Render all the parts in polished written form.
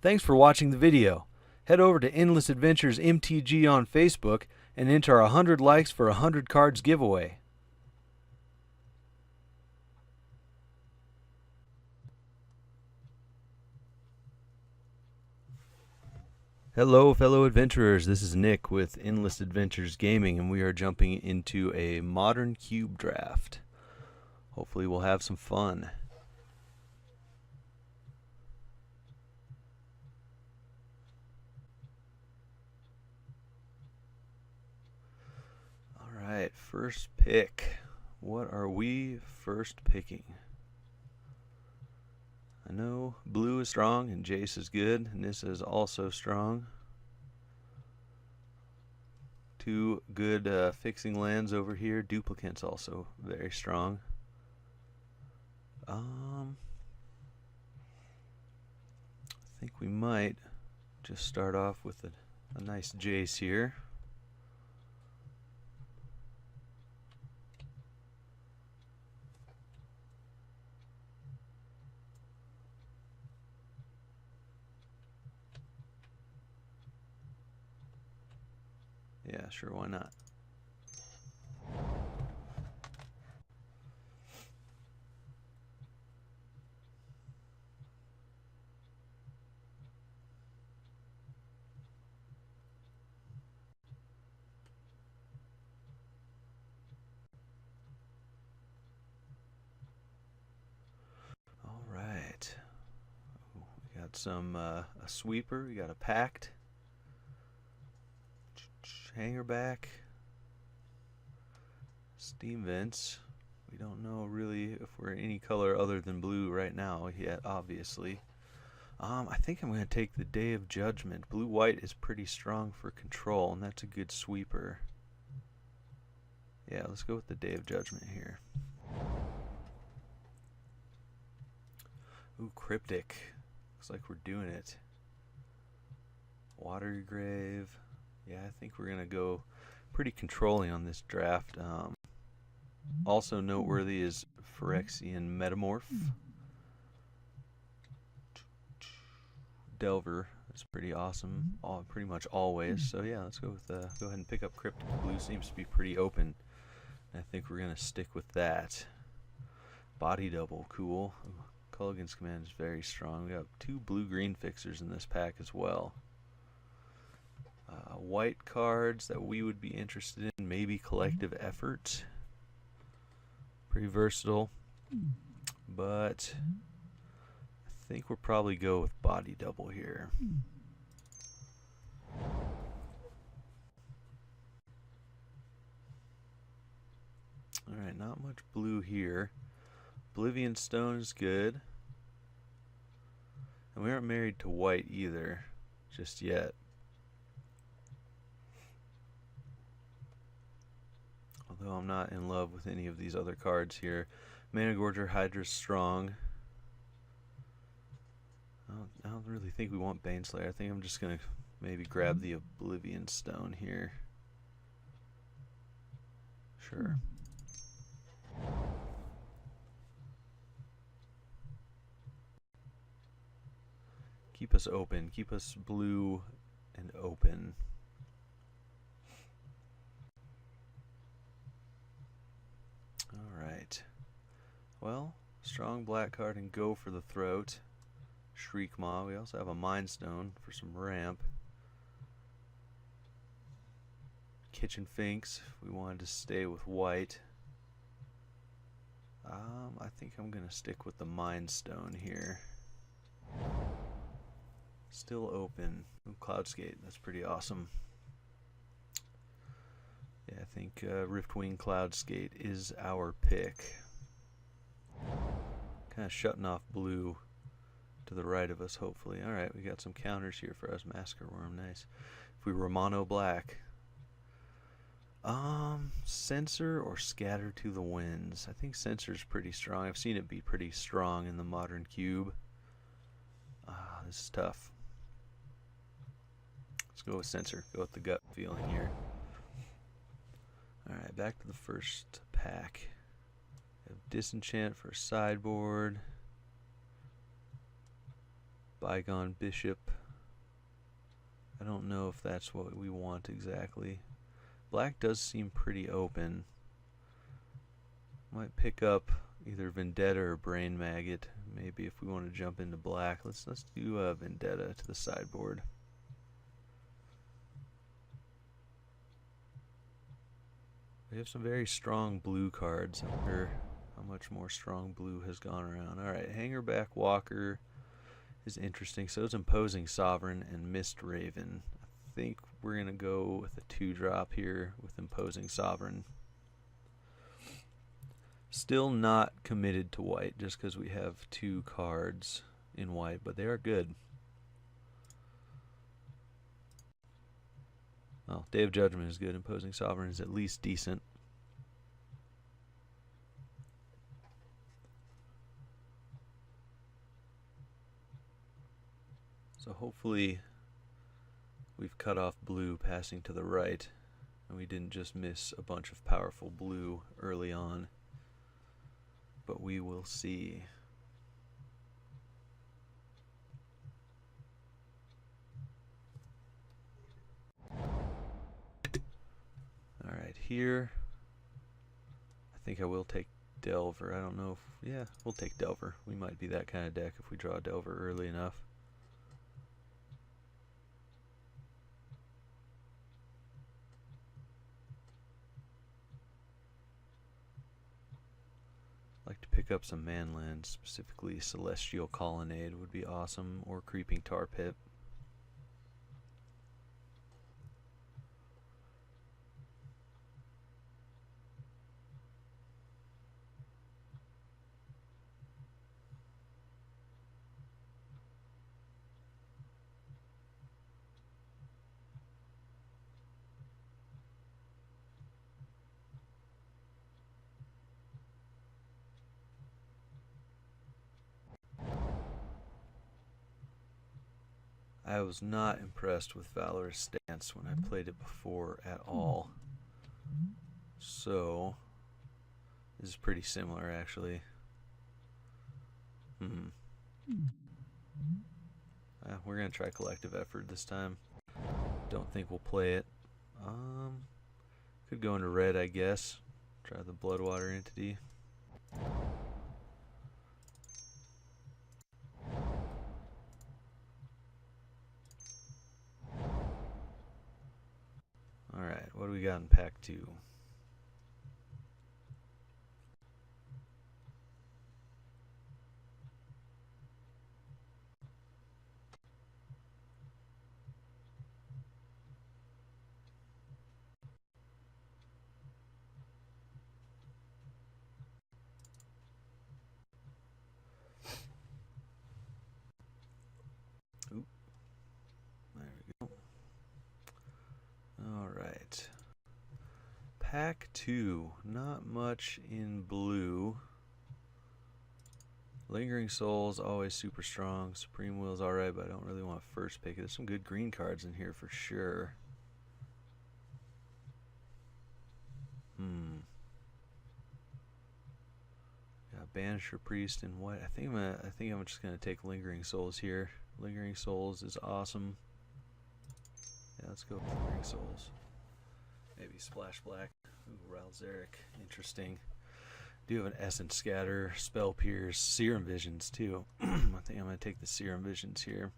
Thanks for watching the video. Head over to Endless Adventures MTG on Facebook and enter 100 likes for a 100 cards giveaway. Hello fellow adventurers, this is Nick with Endless Adventures Gaming, and we are jumping into a modern cube draft. Hopefully we'll have some fun. Alright, first pick. What are we first picking? I know blue is strong and Jace is good. Nissa is also strong. Two good fixing lands over here. Duplicate's also very strong. I think we might just start off with a nice Jace here. Yeah, sure, why not? All right. We got some a sweeper. We got a pact. Hangerback. Steam vents. We don't know really if we're any color other than blue right now yet, obviously. I think I'm going to take the Day of Judgment. Blue-white is pretty strong for control, and that's a good sweeper. Yeah, let's go with the Day of Judgment here. Ooh, Cryptic. Looks like we're doing it. Watery Grave. Yeah, I think we're going to go pretty controlling on this draft. Also noteworthy is Phyrexian Metamorph. Delver is pretty awesome, pretty much always. So yeah, let's go with go ahead and pick up Cryptic. Blue seems to be pretty open. I think we're gonna stick with that. Body double, cool. Culligan's Command is very strong. We got two blue-green fixers in this pack as well. White cards that we would be interested in, maybe Collective Effort. Pretty versatile, but I think we'll probably go with Body Double here. Alright, not much blue here. Oblivion Stone is good. And we aren't married to white either, just yet. Although I'm not in love with any of these other cards here. Mana Gorger, Hydra's strong. I don't really think we want Baneslayer. I think I'm just going to maybe grab the Oblivion Stone here. Sure. Keep us open. Keep us blue and open. Alright. Well, strong black card and Go for the Throat. Shriekmaw. We also have a Mind Stone for some ramp. Kitchen Finks. We wanted to stay with white. I think I'm going to stick with the Mind Stone here. Still open. Ooh, Cloudskate. That's pretty awesome. Yeah, I think Riftwing Cloudskate is our pick. Kind of shutting off blue to the right of us, hopefully. Alright, we got some counters here for us. Masker Worm, nice. If we were mono black. Censor or Scatter to the Winds. I think Censor's pretty strong. I've seen it be pretty strong in the modern cube. This is tough. Let's go with Censor. Go with the gut feeling here. Alright, back to the first pack. We have Disenchant for sideboard. Bygone Bishop. I don't know if that's what we want exactly. Black does seem pretty open. Might pick up either Vendetta or Brain Maggot. Maybe if we want to jump into black, let's do Vendetta to the sideboard. We have some very strong blue cards. I wonder how much more strong blue has gone around. Alright, Hangerback Walker is interesting. So is Imposing Sovereign and Mist Raven. I think we're going to go with a 2-drop here with Imposing Sovereign. Still not committed to white just because we have 2 cards in white, but they are good. Well, Day of Judgment is good. Imposing Sovereign is at least decent. So hopefully we've cut off blue passing to the right, and we didn't just miss a bunch of powerful blue early on. But we will see. Alright, here I think I will take Delver. I don't know if, yeah, we'll take Delver. We might be that kind of deck if we draw Delver early enough. Like to pick up some manlands, specifically Celestial Colonnade would be awesome, or Creeping Tar Pit. I was not impressed with Valorous Stance when I played it before at all. So, this is pretty similar actually. We're going to try Collective Effort this time. Don't think we'll play it. Could go into red, I guess. Try the Bloodwater Entity. Alright, what do we got in pack 2? Oop. There we go. Alright. Pack 2. Not much in blue. Lingering Soul's always super strong. Supreme Will's alright, but I don't really want to first pick it. There's some good green cards in here for sure. Got Banisher Priest in white. I think I'm just gonna take Lingering Souls here. Lingering Souls is awesome. Yeah, let's go with Lingering Souls. Maybe Splash Black. Ooh, Ralzeric. Interesting. Do have an Essence Scatter, Spell Pierce, Serum Visions too. I think I'm going to take the Serum Visions here.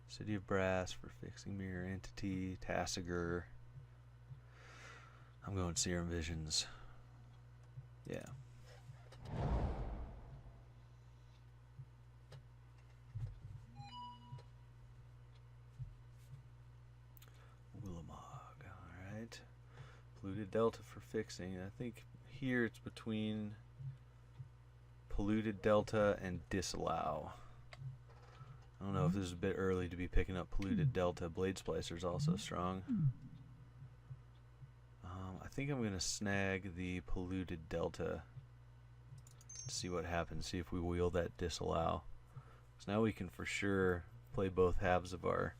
City of Brass for fixing Mirror Entity, Tasigur. I'm going Serum Visions. Yeah. Ulamog, alright. Polluted Delta for fixing. I think here it's between Polluted Delta and Disallow. I don't know if this is a bit early to be picking up Polluted Delta. Blade Splicer is also strong. I think I'm going to snag the Polluted Delta to see what happens, see if we wheel that Disallow. So now we can for sure play both halves of our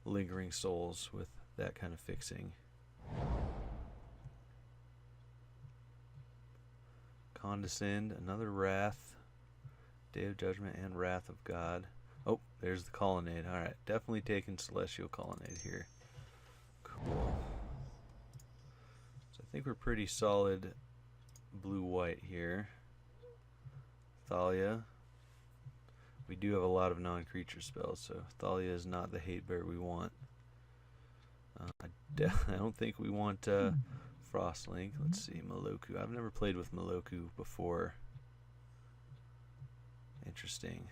Lingering Souls with that kind of fixing. Condescend, another Wrath, Day of Judgment, and Wrath of God. Oh, there's the Colonnade. Alright, definitely taking Celestial Colonnade here. Cool. So I think we're pretty solid blue-white here. Thalia. We do have a lot of non-creature spells, so Thalia is not the hate bear we want. I don't think we want Frostlink. Let's see, Meloku. I've never played with Meloku before. Interesting.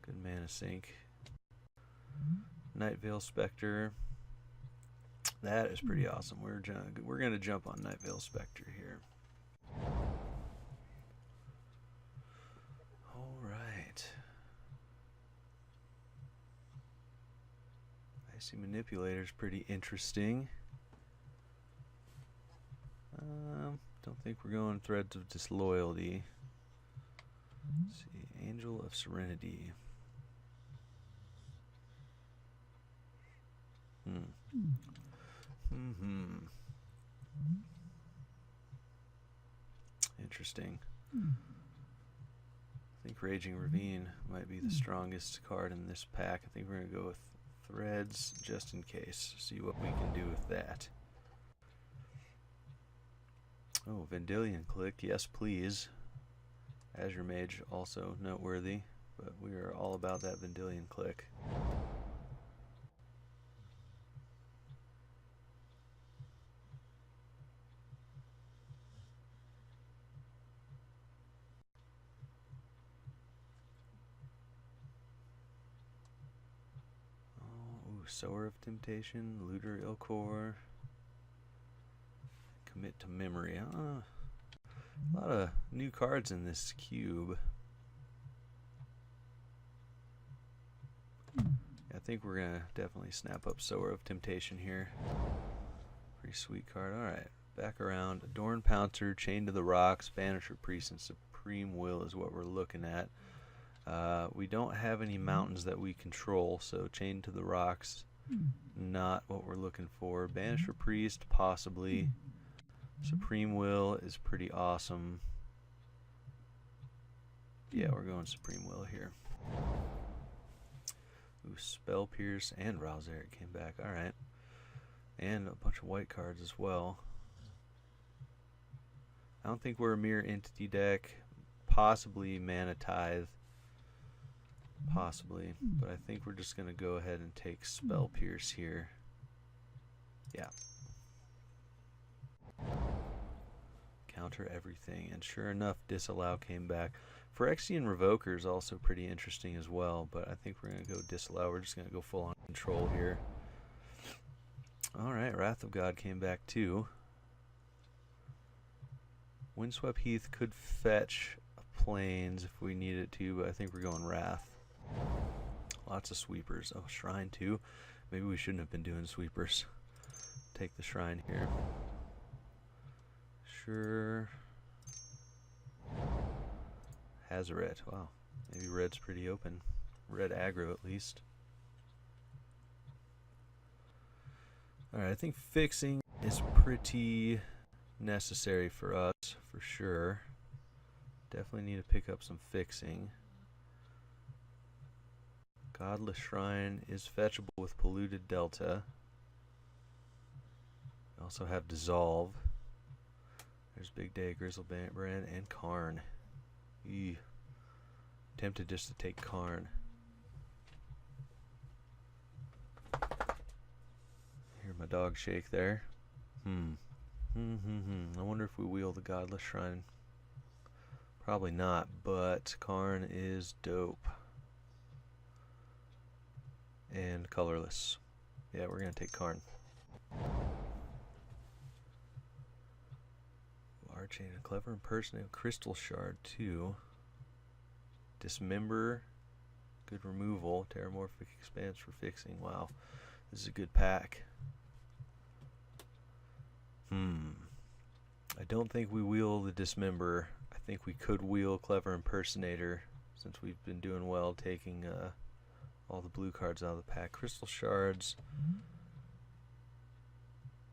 Good mana sink. Nightveil Spectre. That is pretty awesome. We're gonna jump on Nightveil Spectre here. All right. Icy Manipulator's pretty interesting. Don't think we're going Threads of Disloyalty. Let's see, Angel of Serenity. Interesting. I think Raging Ravine might be the strongest card in this pack. I think we're going to go with Threads just in case. See what we can do with that. Oh, Vendilion Click. Yes, please. Azure Mage also noteworthy, but we are all about that Vendilion Click. Sower of Temptation, Looter Ilkor, Commit to Memory. A lot of new cards in this cube. I think we're going to definitely snap up Sower of Temptation here. Pretty sweet card. Alright, back around. Adorn Pouncer, Chain to the Rocks, Banisher Priest, and Supreme Will is what we're looking at. We don't have any mountains that we control, so Chain to the Rocks, not what we're looking for. Banisher Priest, possibly. Supreme Will is pretty awesome. Yeah, we're going Supreme Will here. Ooh, Spell Pierce and Ralzeric came back. Alright. And a bunch of white cards as well. I don't think we're a Mirror Entity deck. Possibly Mana Tithe. Possibly, but I think we're just going to go ahead and take Spell Pierce here. Yeah. Counter everything, and sure enough, Disallow came back. Phyrexian Revoker is also pretty interesting as well, but I think we're going to go Disallow. We're just going to go full on control here. Alright, Wrath of God came back too. Windswept Heath could fetch Plains if we needed to, but I think we're going Wrath. Lots of sweepers. Oh, Shrine too. Maybe we shouldn't have been doing sweepers. Take the Shrine here. Sure. Hazoret. Wow. Maybe red's pretty open. Red aggro at least. Alright, I think fixing is pretty necessary for us, for sure. Definitely need to pick up some fixing. Godless Shrine is fetchable with Polluted Delta. We also have Dissolve. There's Big Day, Grizzlebrand, and Karn. Eee. Tempted just to take Karn. Hear my dog shake there. I wonder if we wheel the Godless Shrine. Probably not, but Karn is dope. And colorless. Yeah, we're going to take Karn. Arching, a Clever Impersonator, Crystal Shard too. Dismember, good removal. Terramorphic Expanse for fixing. Wow, this is a good pack. I don't think we wheel the Dismember. I think we could wheel Clever Impersonator since we've been doing well taking all the blue cards out of the pack. Crystal Shards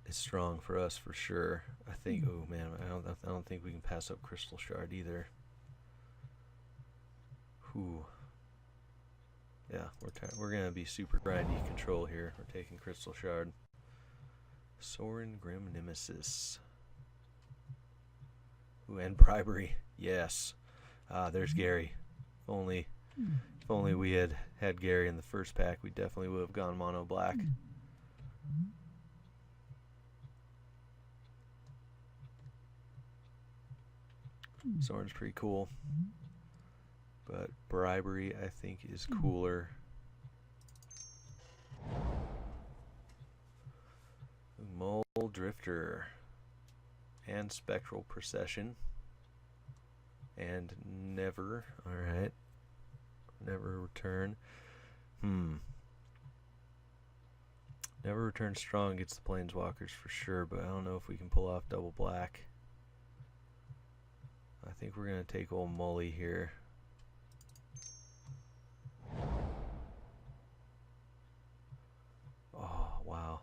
is strong for us for sure. I think. Oh man, I don't think we can pass up Crystal Shard either. Ooh. Yeah, we're gonna be super grindy control here. We're taking Crystal Shard. Sorin Grim Nemesis. Ooh, and Bribery. Yes. There's Gary. If only we had Gary in the first pack, we definitely would have gone mono black. Sorin's pretty cool. But Bribery, I think, is cooler. Mole Drifter. And Spectral Procession. And Never. Alright. Never Return. Never Return strong gets the Planeswalkers for sure, but I don't know if we can pull off double black. I think we're going to take old Mully here. Oh, wow.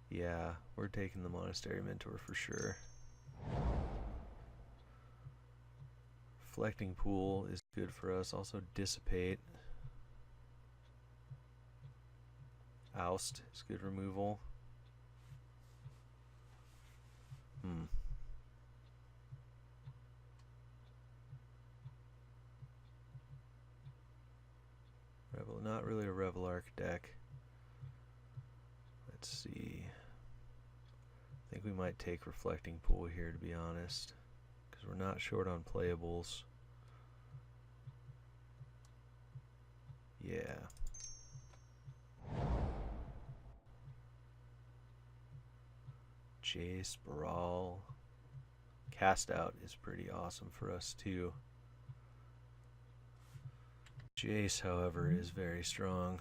Yeah, we're taking the Monastery Mentor for sure. Reflecting Pool is good for us. Also Dissipate. Oust is good removal. Not really a Revelark deck. Let's see. I think we might take Reflecting Pool here, to be honest, because we're not short on playables. Yeah. Jace, Baral. Cast Out is pretty awesome for us too. Jace, however, is very strong.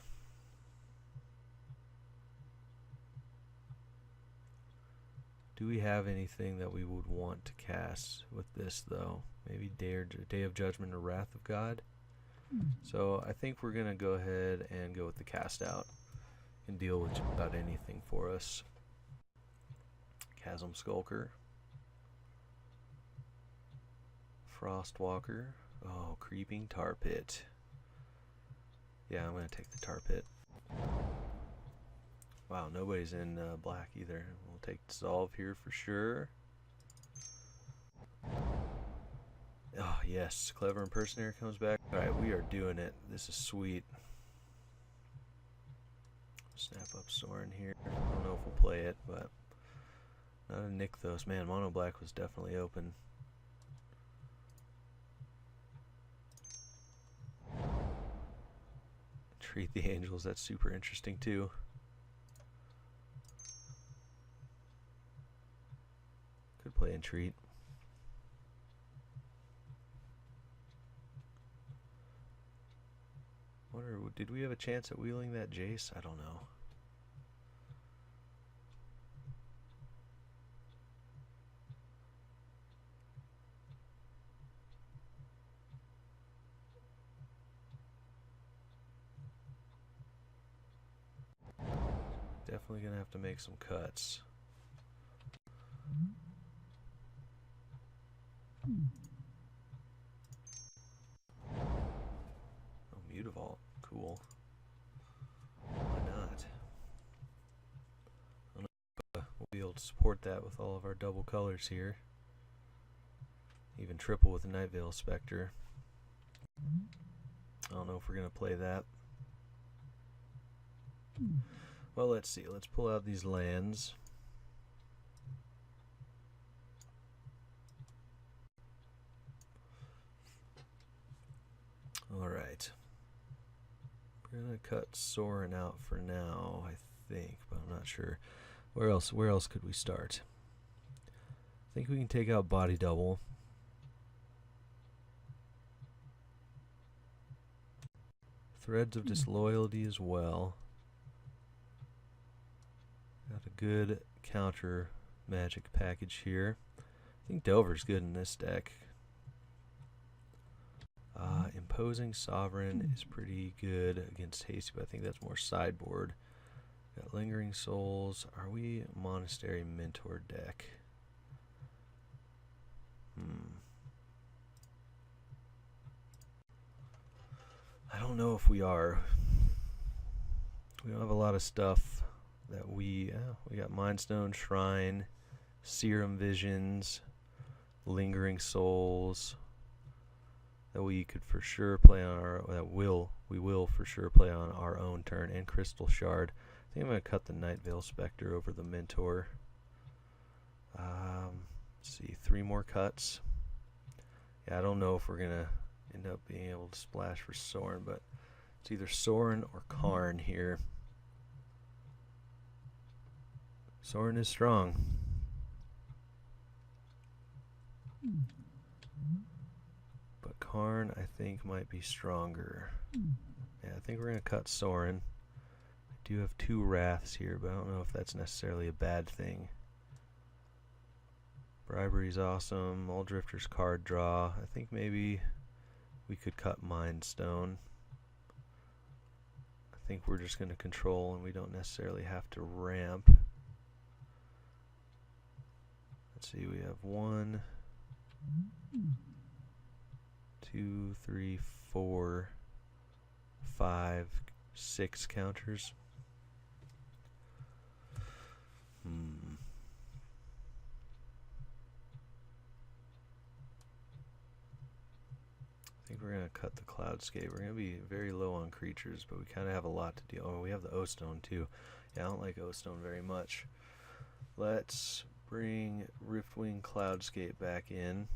Do we have anything that we would want to cast with this, though? Maybe Day of Judgment or Wrath of God? So I think we're going to go ahead and go with the Cast Out and deal with just about anything for us. Chasm Skulker. Frostwalker. Oh, Creeping Tar Pit. Yeah, I'm going to take the Tar Pit. Wow, nobody's in black either. We'll take Dissolve here for sure. Oh, yes. Clever Impersonator comes back. Alright, we are doing it. This is sweet. Snap up Sorin here. I don't know if we'll play it, but not a Nykthos. Man, Mono Black was definitely open. Treat the Angels. That's super interesting too. Could play Entreat. Wonder, did we have a chance at wheeling that Jace? I don't know. Definitely gonna have to make some cuts. Oh, Mutavault. Cool. Why not? I don't know if we'll be able to support that with all of our double colors here. Even triple with the Night Veil Spectre. I don't know if we're going to play that. Well, let's see. Let's pull out these lands. Alright. We're going to cut Sorin out for now, I think, but I'm not sure. Where else could we start? I think we can take out Body Double. Threads of Disloyalty as well. Got a good counter magic package here. I think Delver's good in this deck. Imposing Sovereign is pretty good against Hasty, but I think that's more sideboard. Got Lingering Souls. Are we Monastery Mentor deck? don't know if we are. We don't have a lot of stuff that we got Mind Stone, Shrine, Serum Visions, Lingering Souls that we could for sure play on our we will for sure play on our own turn, and Crystal Shard. I think I'm gonna cut the Nightveil Spectre over the Mentor. Let's see, 3 more cuts. Yeah, I don't know if we're gonna end up being able to splash for Sorin, but it's either Sorin or Karn here. Sorin is strong. But Karn, I think, might be stronger. Yeah, I think we're going to cut Sorin. I do have 2 Wraths here, but I don't know if that's necessarily a bad thing. Bribery's awesome. Muldrifter's card draw. I think maybe we could cut Mind Stone. I think we're just going to control, and we don't necessarily have to ramp. Let's see, we have 1, 2, 3, 4, 5, 6 counters. I think we're going to cut the Cloudscape. We're going to be very low on creatures, but we kind of have a lot to deal. Oh, we have the O-Stone too. Yeah, I don't like O-Stone very much. Let's bring Riftwing Cloudscape back in.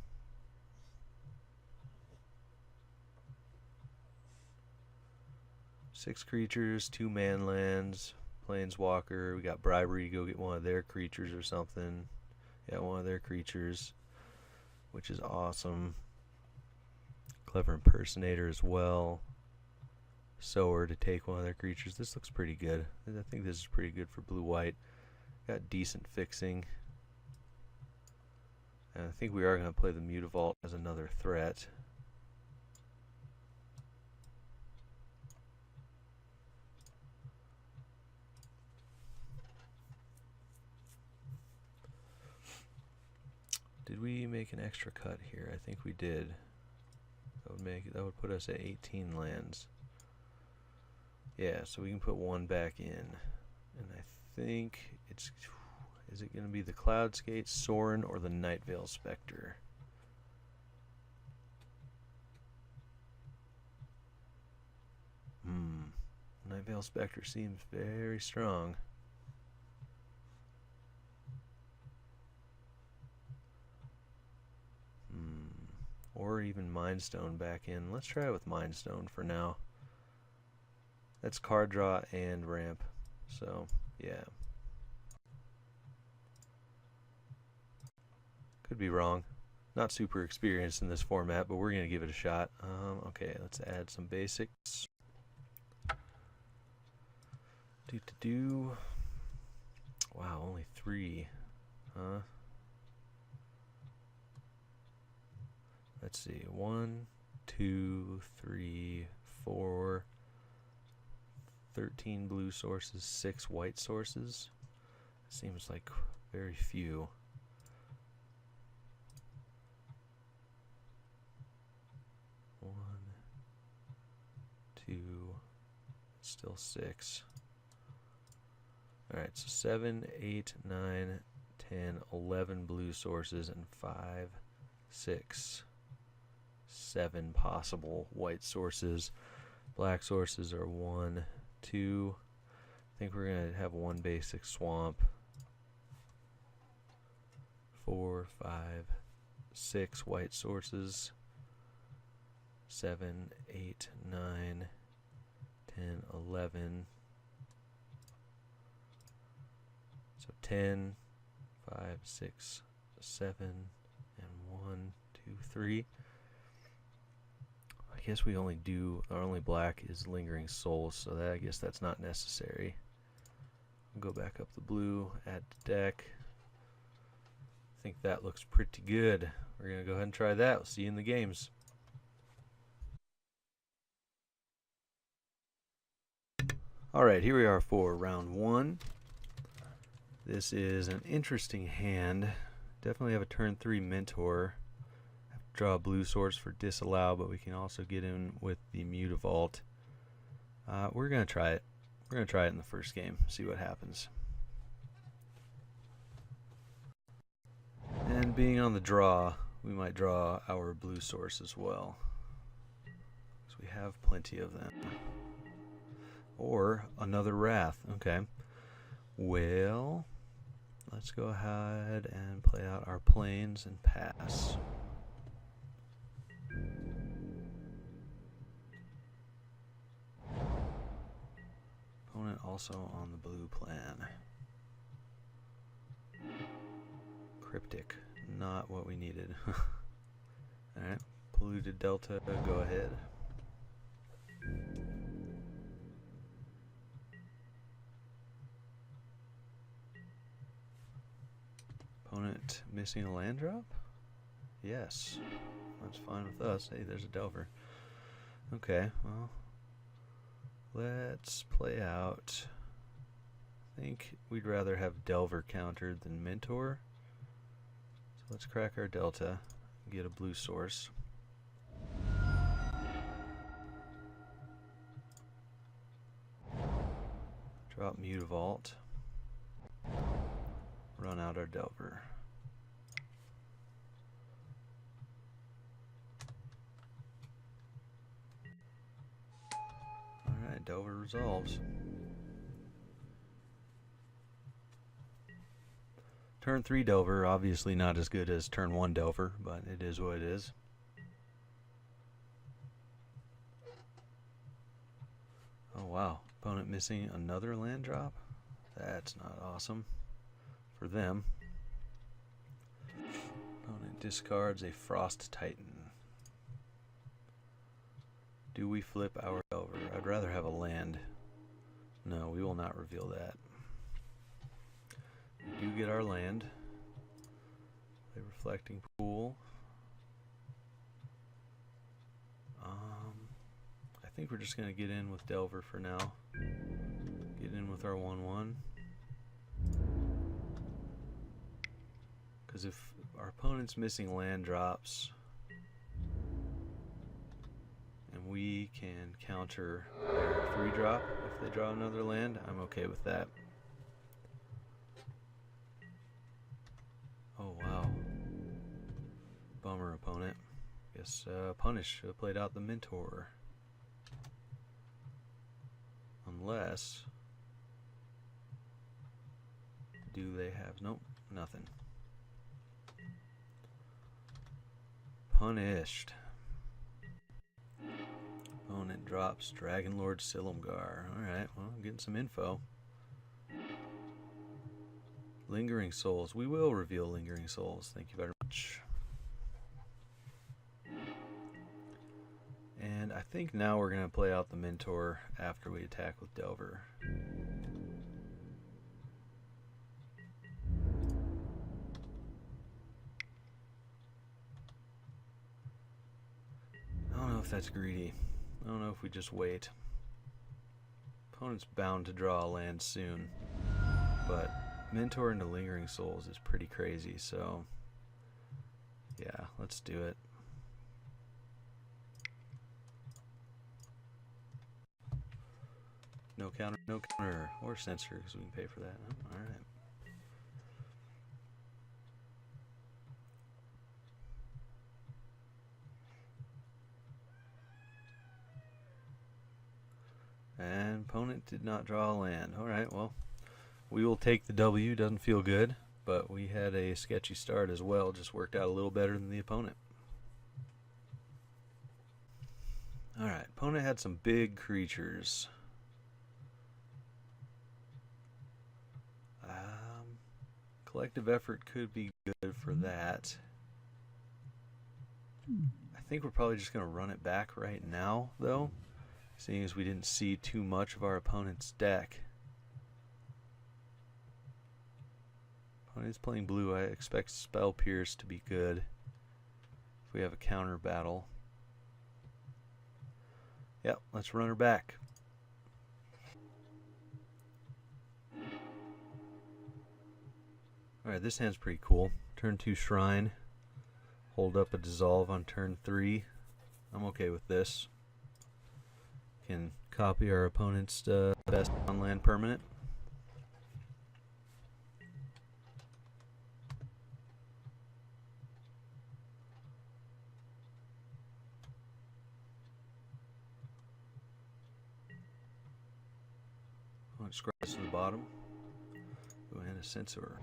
Six creatures, 2 man lands, Planeswalker. We got Bribery to go get one of their creatures or something. Yeah, one of their creatures, which is awesome. Clever Impersonator as well. Sower to take one of their creatures. This looks pretty good. I think this is pretty good for blue-white. Got decent fixing. And I think we are going to play the Mutavault as another threat. Did we make an extra cut here? I think we did. That would put us at 18 lands. Yeah, so we can put 1 back in. And I think it's... Is it going to be the Cloudscape, Sorin, or the Nightveil Spectre? Nightveil Spectre seems very strong. Or even Mind Stone back in. Let's try it with Mind Stone for now. That's card draw and ramp. So, yeah. Could be wrong. Not super experienced in this format, but we're going to give it a shot. Okay, let's add some basics. Wow, only 3. Huh? Let's see. 1, 2, 3, 4, 13 blue sources, 6 white sources. Seems like very few. 1, 2, still 6. Alright, so 7, 8, 9, 10, 11 blue sources, and 5, 6, 7 possible white sources. Black sources are 1, 2. I think we're going to have 1 basic swamp. 4, 5, 6 white sources. 7, 8, 9, 10, 11. So 10, 5, 6, 7, and 1, 2, 3. I guess we only do, our only black is Lingering Souls, so that, I guess that's not necessary. I'll go back up the blue, add to deck. I think that looks pretty good. We're going to go ahead and try that. We'll see you in the games. Alright, here we are for round 1. This is an interesting hand. Definitely have a turn 3 Mentor. Have to draw a blue source for disallow, but we can also get in with the Mutavault. We're gonna try it. We're gonna try it in the first game. See what happens. And being on the draw, we might draw our blue source as well, because we have plenty of them. Or another Wrath. Okay. Well, let's go ahead and play out our planes and pass. Opponent also on the blue plan. Cryptic. Not what we needed. Alright. Polluted Delta, go ahead. Opponent missing a land drop? Yes. That's fine with us. Hey, there's a Delver. Okay, well, let's play out. I think we'd rather have Delver countered than Mentor. So let's crack our Delta and get a blue source. Drop Mutavault. Run out our Delver. Alright, Delver resolves. Turn 3 Delver, obviously not as good as turn 1 Delver, but it is what it is. Oh wow, opponent missing another land drop? That's not awesome for them. Opponent discards a Frost Titan. Do we flip our Delver? I'd rather have a land. No, we will not reveal that. We do get our land. Play Reflecting Pool. I think we're just going to get in with Delver for now. Get in with our 1/1. Because if our opponent's missing land drops and we can counter their 3-drop if they draw another land, I'm okay with that. Oh wow. Bummer, opponent. Guess Punish should have played out the Mentor. Unless... do they have... nope, nothing. Punished. Opponent drops Dragonlord Silumgar. Alright, well, I'm getting some info. Lingering Souls. We will reveal Lingering Souls. Thank you very much. And I think now we're going to play out the Mentor after we attack with Delver. I don't know if that's greedy. I don't know if we just wait. Opponent's bound to draw a land soon, but Mentor into Lingering Souls is pretty crazy, so yeah, let's do it. No counter, no counter, or censor, because we can pay for that. Oh, alright. And opponent did not draw a land. Alright, well, we will take the W. Doesn't feel good, but we had a sketchy start as well. Just worked out a little better than the opponent. Alright, opponent had some big creatures. Collective Effort could be good for that. I think we're probably just going to run it back right now, though, seeing as we didn't see too much of our opponent's deck. Opponent is playing blue. I expect Spell Pierce to be good if we have a counter battle. Yep, let's run her back. Alright, this hand's pretty cool. Turn 2 Shrine. Hold up a Dissolve on turn 3. I'm okay with this. Can copy our opponent's best on land permanent. Scratch to the bottom. Go in a sensor.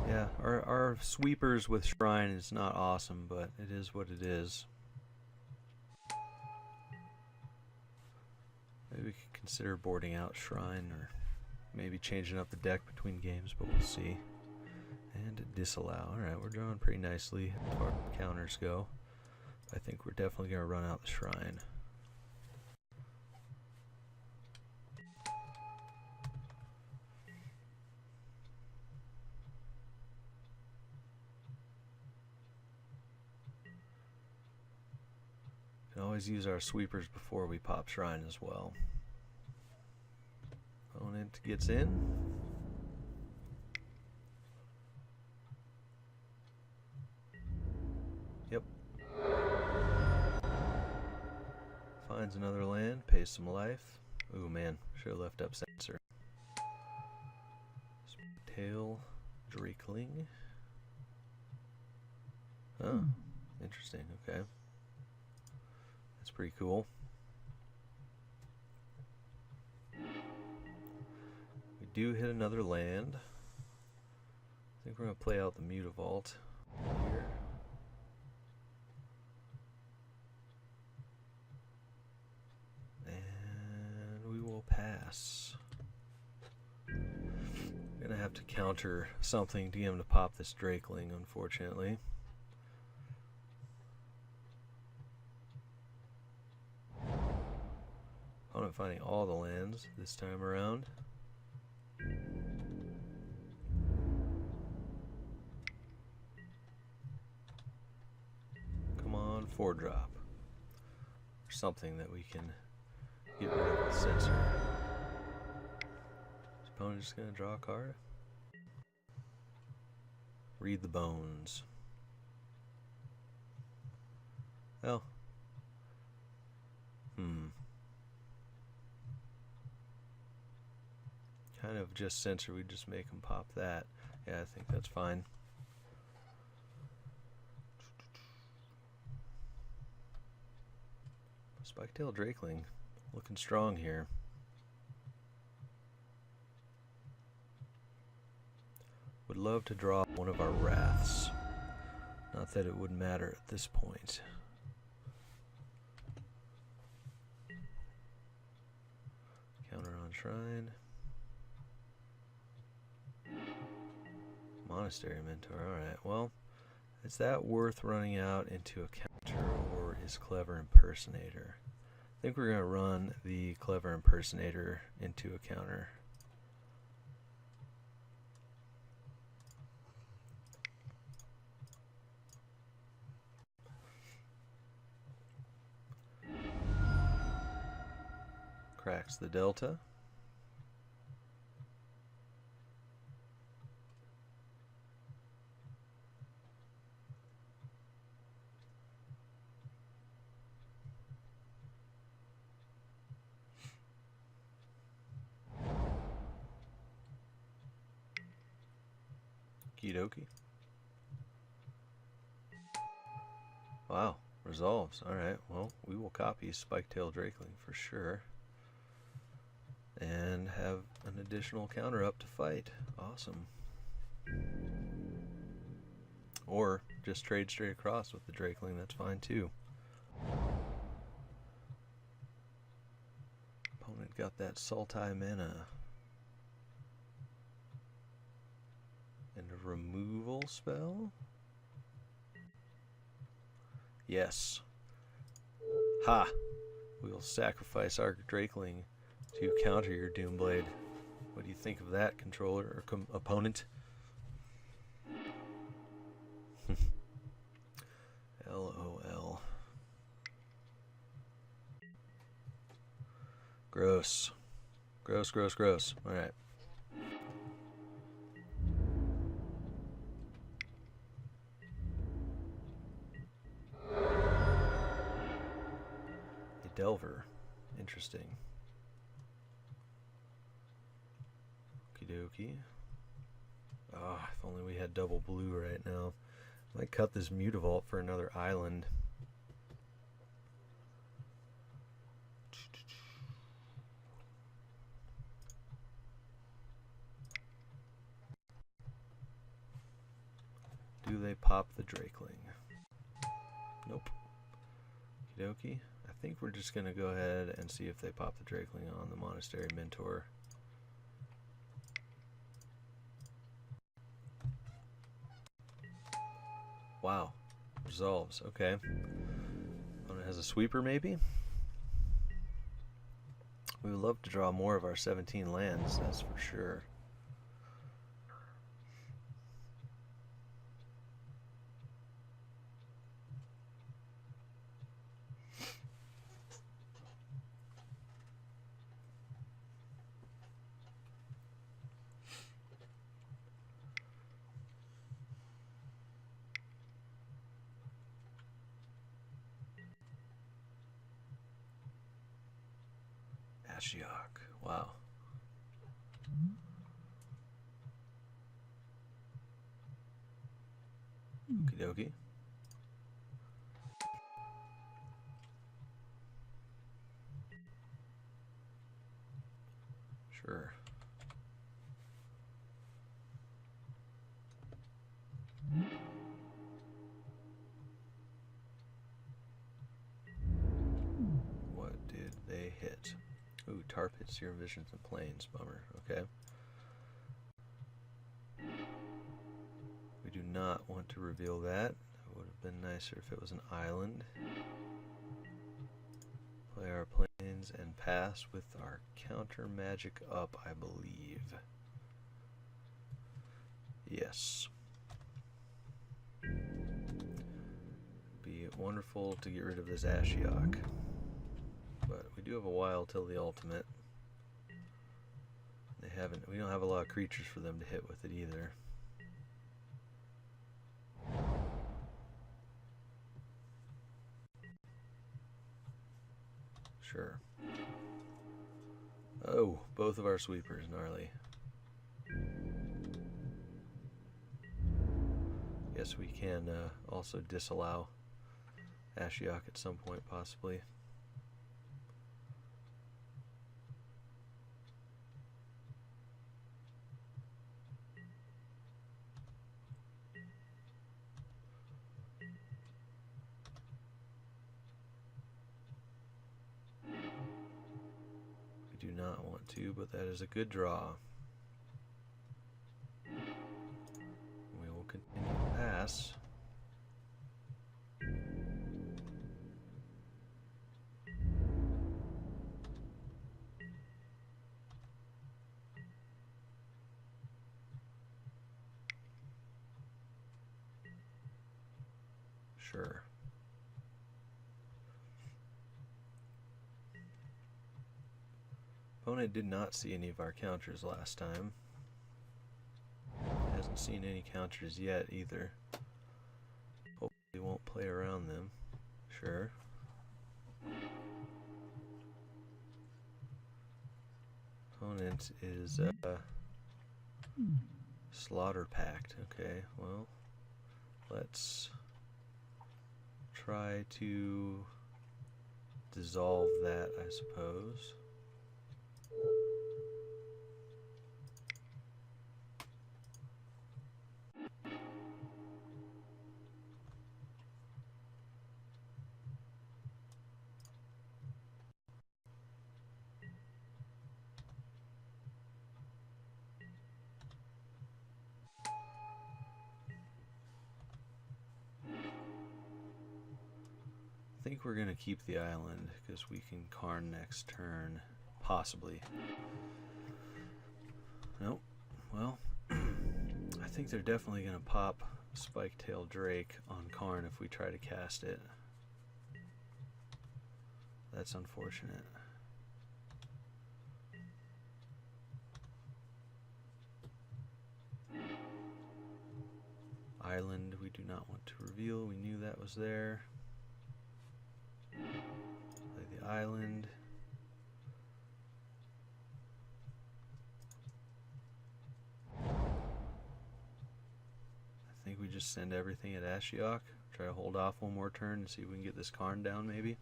Yeah, our sweepers with Shrine is not awesome, but it is what it is. Maybe we could consider boarding out Shrine or maybe changing up the deck between games, but we'll see. And disallow. Alright, we're drawing pretty nicely as far as counters go. I think we're definitely going to run out the Shrine. Can always use our sweepers before we pop Shrine as well. Opponent gets in. Yep. Finds another land, pays some life. Ooh man, should have left up sensor. Tail Drakeling. Oh, interesting, okay. That's pretty cool. We do hit another land. I think we're going to play out the Mutavault here. And we will pass. Gonna have to counter something to get him to pop this Drakeling, unfortunately. Opponent finding all the lands this time around. Come on, 4-drop. Or something that we can get rid of the sensor. Is opponent just gonna draw a card? Read the bones. Oh. Kind of just censor, we just make him pop that. Yeah, I think that's fine. Spiketail Drakeling, looking strong here. Would love to draw one of our Wraths. Not that it would matter at this point. Counter on Shrine. Monastery Mentor, alright, well, is that worth running out into a counter, or is Clever Impersonator? I think we're going to run the Clever Impersonator into a counter. Cracks the Delta. Okie. Wow, resolves. Alright, well, we will copy Spiketail Drakeling for sure. And have an additional counter up to fight. Awesome. Or just trade straight across with the Drakeling, that's fine too. Opponent got that Sultai mana. And a removal spell? Yes. Ha! We will sacrifice our Drakeling to counter your Doomblade. What do you think of that, controller or opponent? LOL. Gross. Gross, gross, gross. Alright. Delver. Interesting. Okie dokie. Oh, if only we had double blue right now. Might cut this Mutavault for another island. Do they pop the Drakeling? Nope. Okie dokie. I think we're just going to go ahead and see if they pop the Drakeling on the Monastery Mentor. Wow. Resolves. Okay. Opponent has a sweeper, maybe? We would love to draw more of our 17 lands, that's for sure. Ashiok. Wow. Okie dokie. Sure. What did they hit? Ooh, Tarp hits your Visions and Plains. Bummer. Okay. We do not want to reveal that. It would have been nicer if it was an island. Play our plains and pass with our counter magic up, I believe. Yes. Be wonderful to get rid of this Ashiok. But we do have a while till the ultimate. We don't have a lot of creatures for them to hit with it either. Sure. Oh, both of our sweepers, gnarly. Guess we can also disallow Ashiok at some point, possibly. We do not want to, but that is a good draw. We will continue to pass. Sure. Opponent did not see any of our counters last time. Hasn't seen any counters yet either. Hopefully he won't play around them. Sure. Opponent is Slaughter Pact. Okay, well, let's try to dissolve that, I suppose. I think we're going to keep the island because we can Karn next turn, possibly. Nope. Well, I think they're definitely going to pop Spiketail Drake on Karn if we try to cast it. That's unfortunate. Island we do not want to reveal. We knew that was there. Play the the island. I think we just send everything at Ashiok. Try to hold off one more turn and see if we can get this Karn down maybe.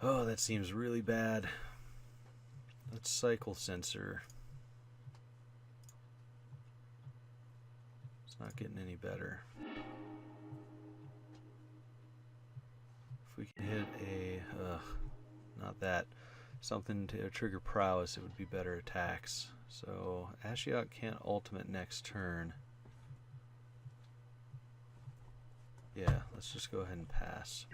Oh, that seems really bad. Let's cycle sensor. It's not getting any better. If we can hit a, not that, something to trigger prowess, it would be better attacks. So Ashiok can't ultimate next turn. Yeah, let's just go ahead and pass.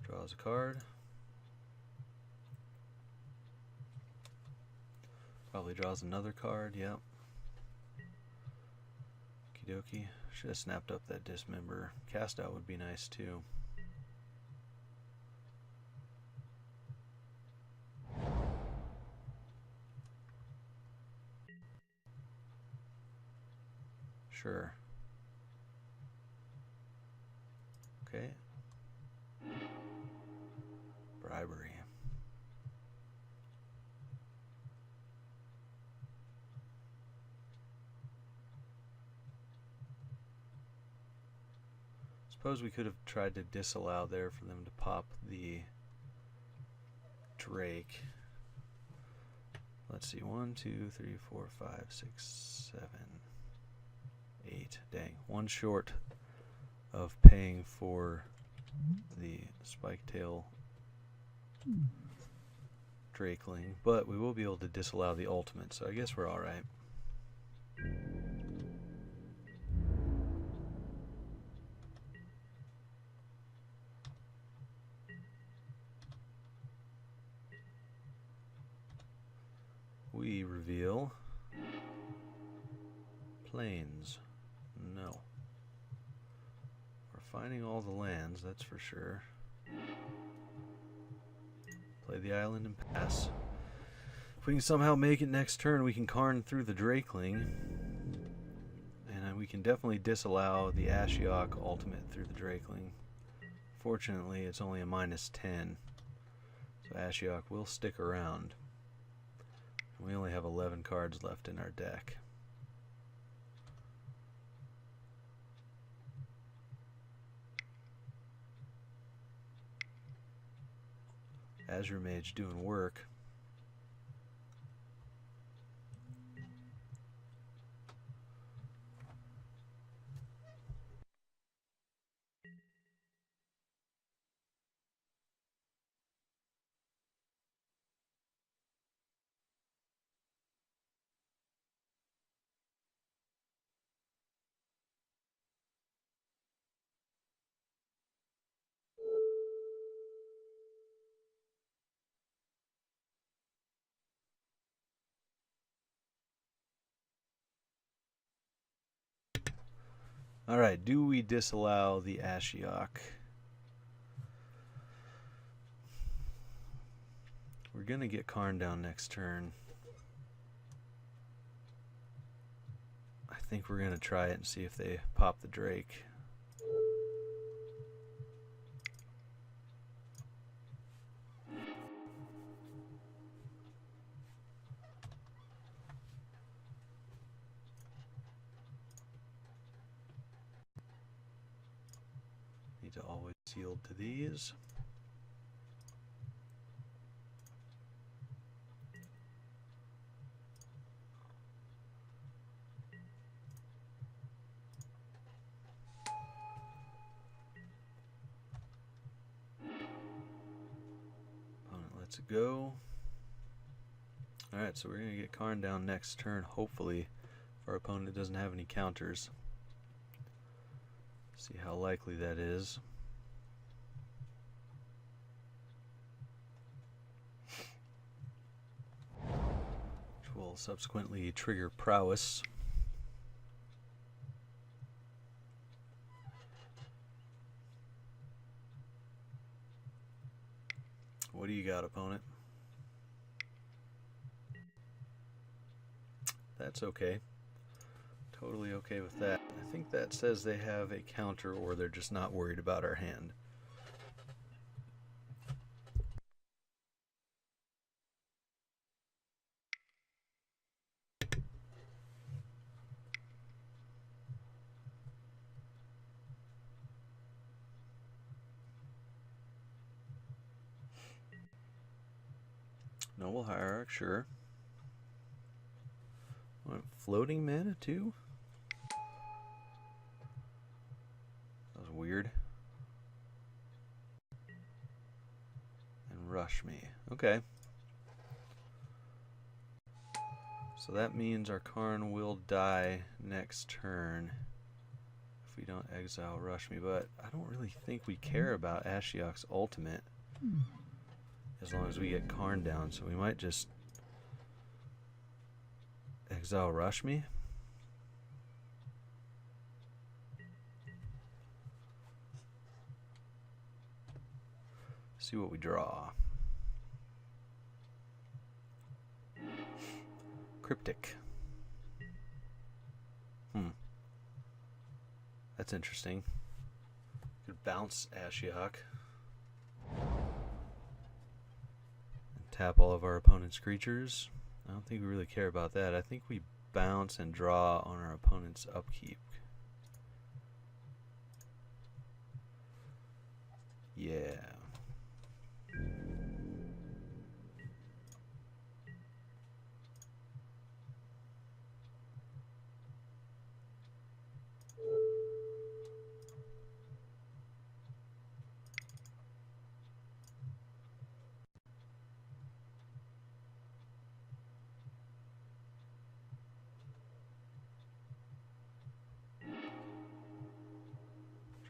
Draws a card. Probably draws another card, yep. Okie dokie. Should have snapped up that Dismember. Cast out would be nice too. Sure. Okay. Bribery. Suppose we could have tried to disallow there for them to pop the Drake. Let's see, 1, 2, 3, 4, 5, 6, 7, 8. Dang, one short of paying for the Spiketail Drakeling, but we will be able to disallow the ultimate, so I guess we're alright. We reveal Plains. No. We're finding all the lands, that's for sure. Play the island and pass. If we can somehow make it next turn, we can Karn through the Drakeling. And we can definitely disallow the Ashiok ultimate through the Drakeling. Fortunately, it's only a -10. So Ashiok will stick around. We only have 11 cards left in our deck. Azure Mage doing work. Alright, do we disallow the Ashiok? We're going to get Karn down next turn. I think we're going to try it and see if they pop the Drake. Need to always yield to these. Opponent lets it go. Alright, so we're going to get Karn down next turn, hopefully, if our opponent doesn't have any counters. See how likely that is. Which will subsequently trigger prowess. What do you got, opponent? That's okay. Totally okay with that. I think that says they have a counter or they're just not worried about our hand. Noble Hierarch, sure. What, floating mana too? That was weird. And rush me. Okay. So that means our Karn will die next turn if we don't exile Rush Me, but I don't really think we care about Ashiok's ultimate as long as we get Karn down, so we might just exile Rush Me. See what we draw. Cryptic. That's interesting. Could bounce Ashiok. And tap all of our opponent's creatures. I don't think we really care about that. I think we bounce and draw on our opponent's upkeep. Yeah.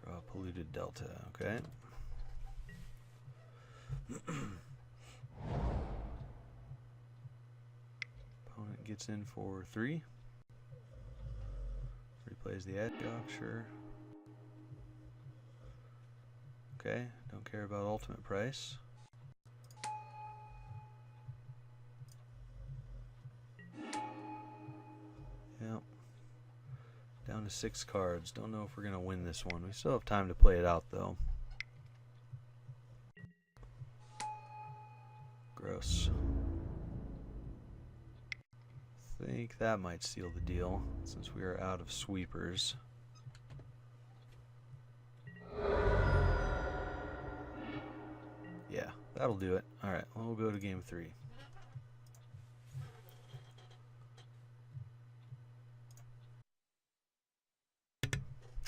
Draw Polluted Delta, okay. Opponent gets in for 3. Replays the Ashiok, sure. Okay, don't care about ultimate price. Yep. Down to 6 cards. Don't know if we're going to win this one. We still have time to play it out, though. Gross. Think that might seal the deal, since we are out of sweepers. Yeah, that'll do it. Alright, well, we'll go to game 3.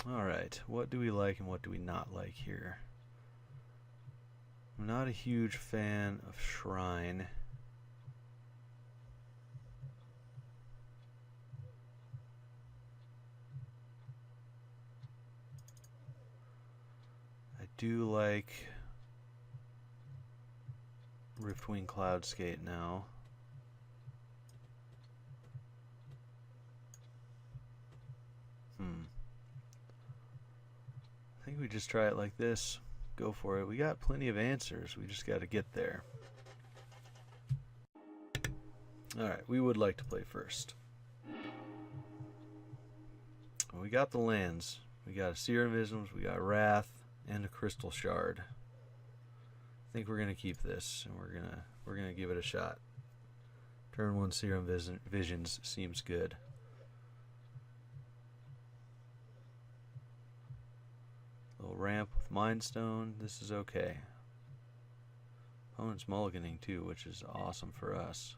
Alright, what do we like and what do we not like here? I'm not a huge fan of Shrine. I do like Riftwing Cloudskate now. I think we just try it like this. Go for it. We got plenty of answers. We just got to get there. Alright, we would like to play first. Well, we got the lands. We got a Seer of Isms, we got Wrath, and a Crystal Shard. I think we're gonna keep this, and we're gonna give it a shot. Turn 1 Seer of Visions seems good. Little ramp with Mind Stone. This is okay. Opponent's mulliganing too, which is awesome for us.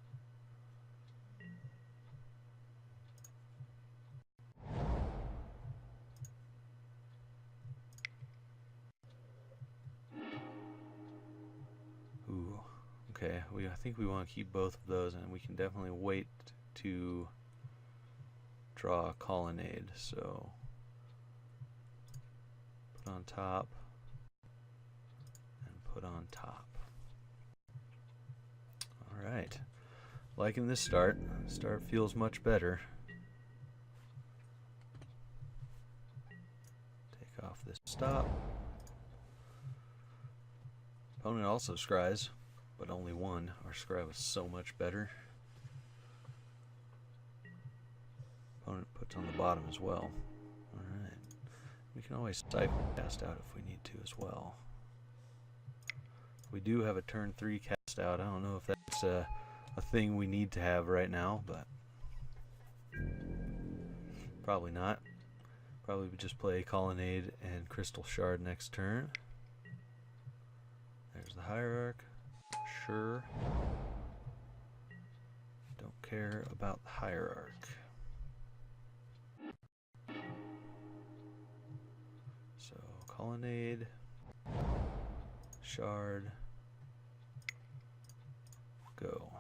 Ooh, okay. I think we want to keep both of those, and we can definitely wait to draw a Colonnade. So put on top and put on top. Alright. Liking this start. Start feels much better. Take off this stop. Opponent also scries, but only 1. Our scry was so much better. what's on the bottom as well. Alright. We can always cycle cast out if we need to as well. We do have a turn 3 cast out. I don't know if that's a thing we need to have right now, but probably not. Probably would just play Colonnade and Crystal Shard next turn. There's the Hierarch. Sure. Don't care about the Hierarch. So, Colonnade, Shard, go.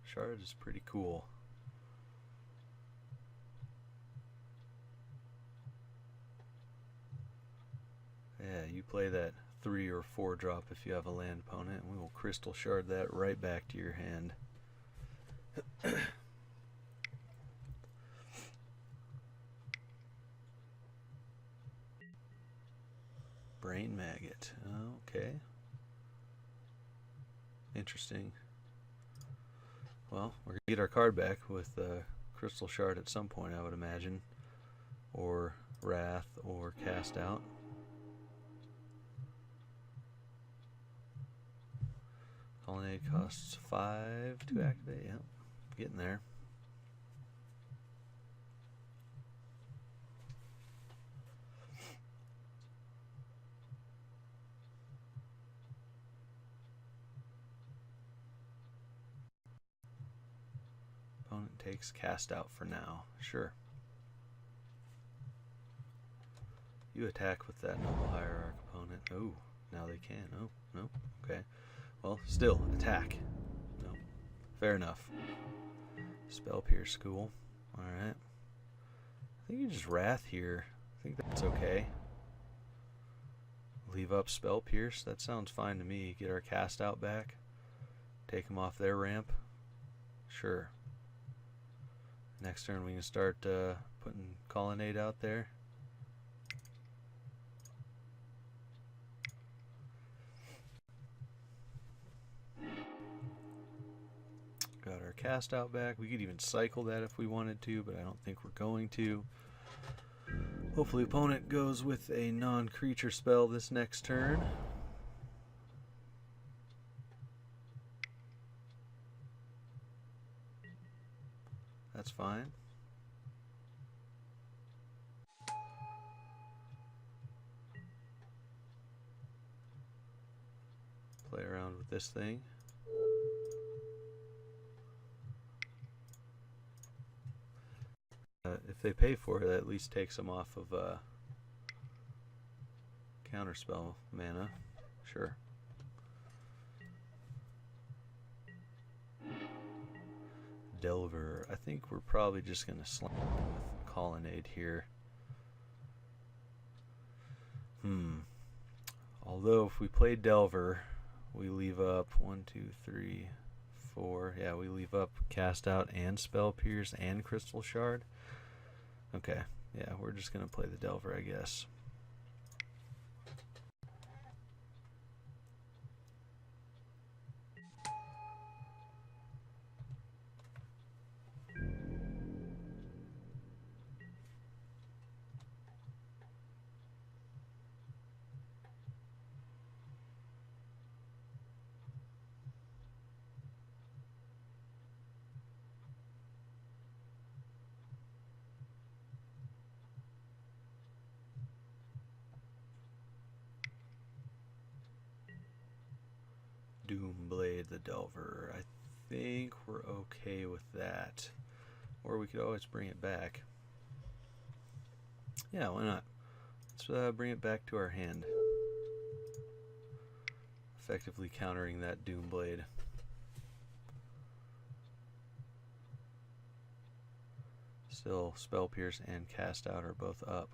Shard is pretty cool. Yeah, you play that 3 or 4 drop if you have a land opponent, and we will Crystal Shard that right back to your hand. Brain Maggot. Okay. Interesting. Well, we're going to get our card back with Crystal Shard at some point, I would imagine. Or Wrath, or Cast Out. Colonnade costs 5 to activate. Yep, getting there. Opponent takes Cast Out for now. Sure. You attack with that Noble Hierarch opponent. Oh, now they can. Oh, no. Okay. Well, still, attack. No. Fair enough. Spell Pierce, cool. Alright. I think you just Wrath here. I think that's okay. Leave up Spell Pierce. That sounds fine to me. Get our Cast Out back. Take them off their ramp. Sure. Next turn we can start putting Colonnade out there. Got our Cast Out back. We could even cycle that if we wanted to, but I don't think we're going to. Hopefully opponent goes with a non-creature spell this next turn. That's fine. Play around with this thing. If they pay for it, that at least takes them off of counterspell mana. Sure. Delver. I think we're probably just going to slam with Colonnade here. Although if we play Delver, we leave up 1, 2, 3, 4. Yeah, we leave up Cast Out and Spell Pierce and Crystal Shard. Okay, yeah, we're just going to play the Delver, I guess. Doomblade the Delver. I think we're okay with that. Or we could always bring it back. Yeah, why not? Let's bring it back to our hand. Effectively countering that Doomblade. Still, Spell Pierce and Cast Out are both up.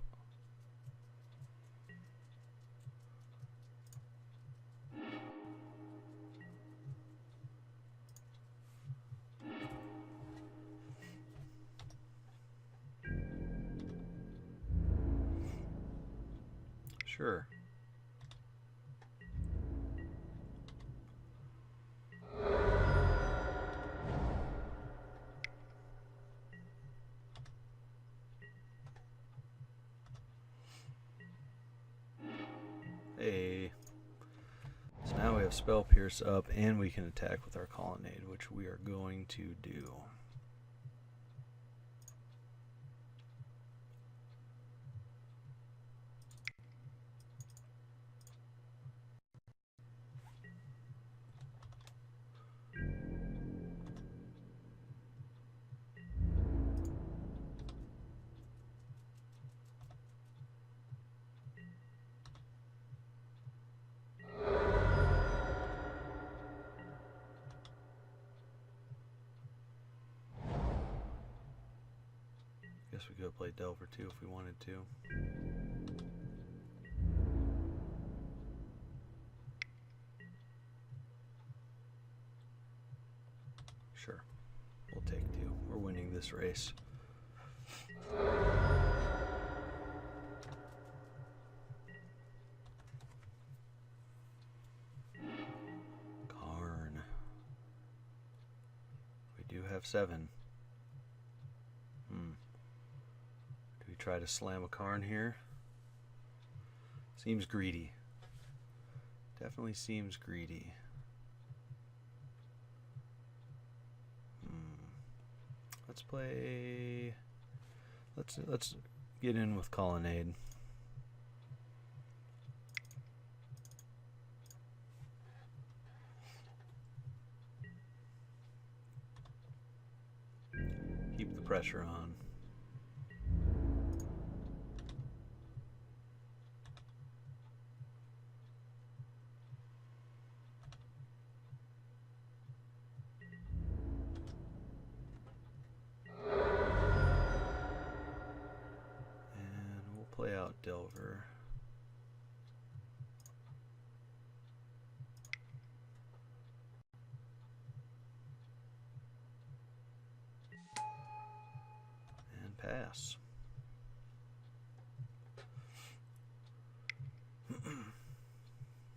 Sure. have Spell Pierce up, and we can attack with our Colonnade, which we are going to do. Guess we could play Delver too if we wanted to. Sure, we'll take two. We're winning this race. Karn. We do have 7. Do we try to slam a Karn here? Seems greedy. Definitely seems greedy. Let's play. Let's get in with Colonnade. Keep the pressure on. Play out Delver. And pass.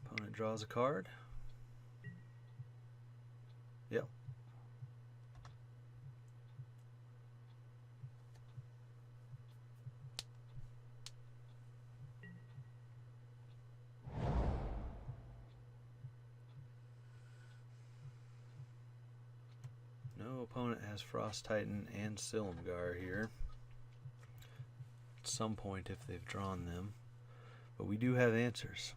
Opponent draws a card. Yep. No opponent has Frost Titan and Silumgar here. At some point if they've drawn them. But we do have answers.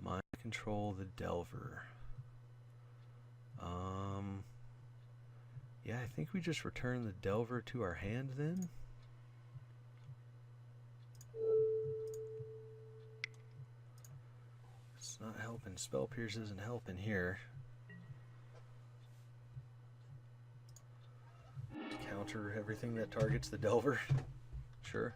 Mind Control the Delver. Yeah, I think we just return the Delver to our hand then. It's not helping. Spell Pierce isn't helping here. To counter everything that targets the Delver. Sure.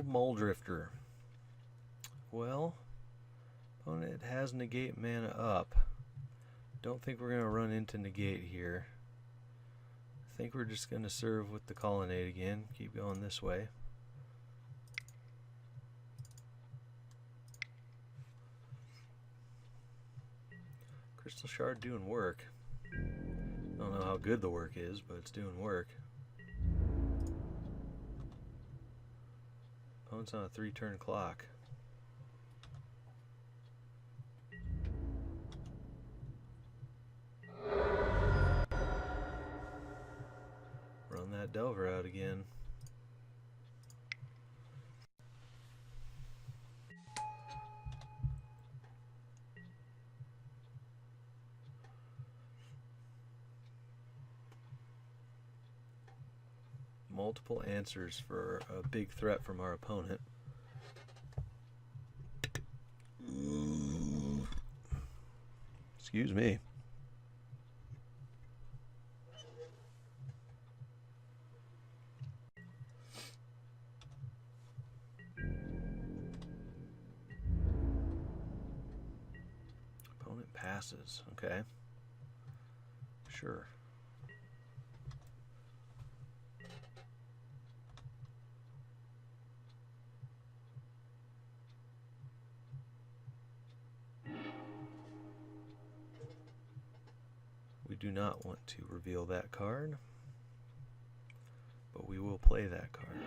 Muldrifter. Well, opponent has negate mana up. Don't think we're going to run into negate here. I think we're just going to serve with the Colonnade again. Keep going this way. Crystal Shard doing work. Don't know how good the work is, but it's doing work. Opponent's on a 3-turn clock. Run that Delver out again. Multiple answers for a big threat from our opponent. Excuse me. Opponent bosses. Okay. Sure. We do not want to reveal that card, but we will play that card.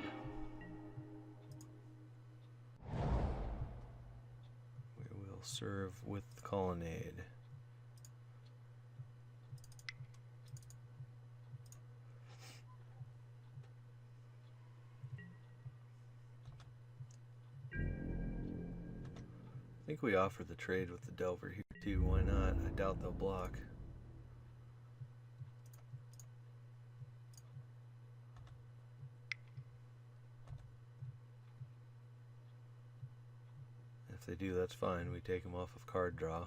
We will serve with Colonnade. I think we offer the trade with the Delver here too. Why not? I doubt they'll block. If they do, that's fine. We take them off of card draw.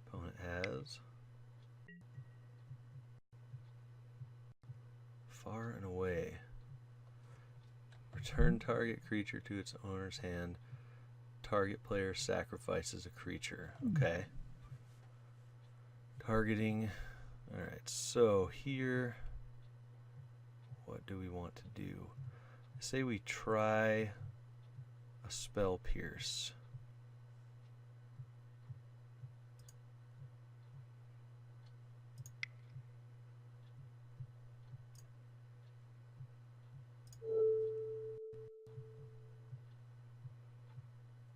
Opponent has Far and Away. Return target creature to its owner's hand. Target player sacrifices a creature. Okay. Targeting. Alright, so here, what do we want to do? Say we try a Spell Pierce.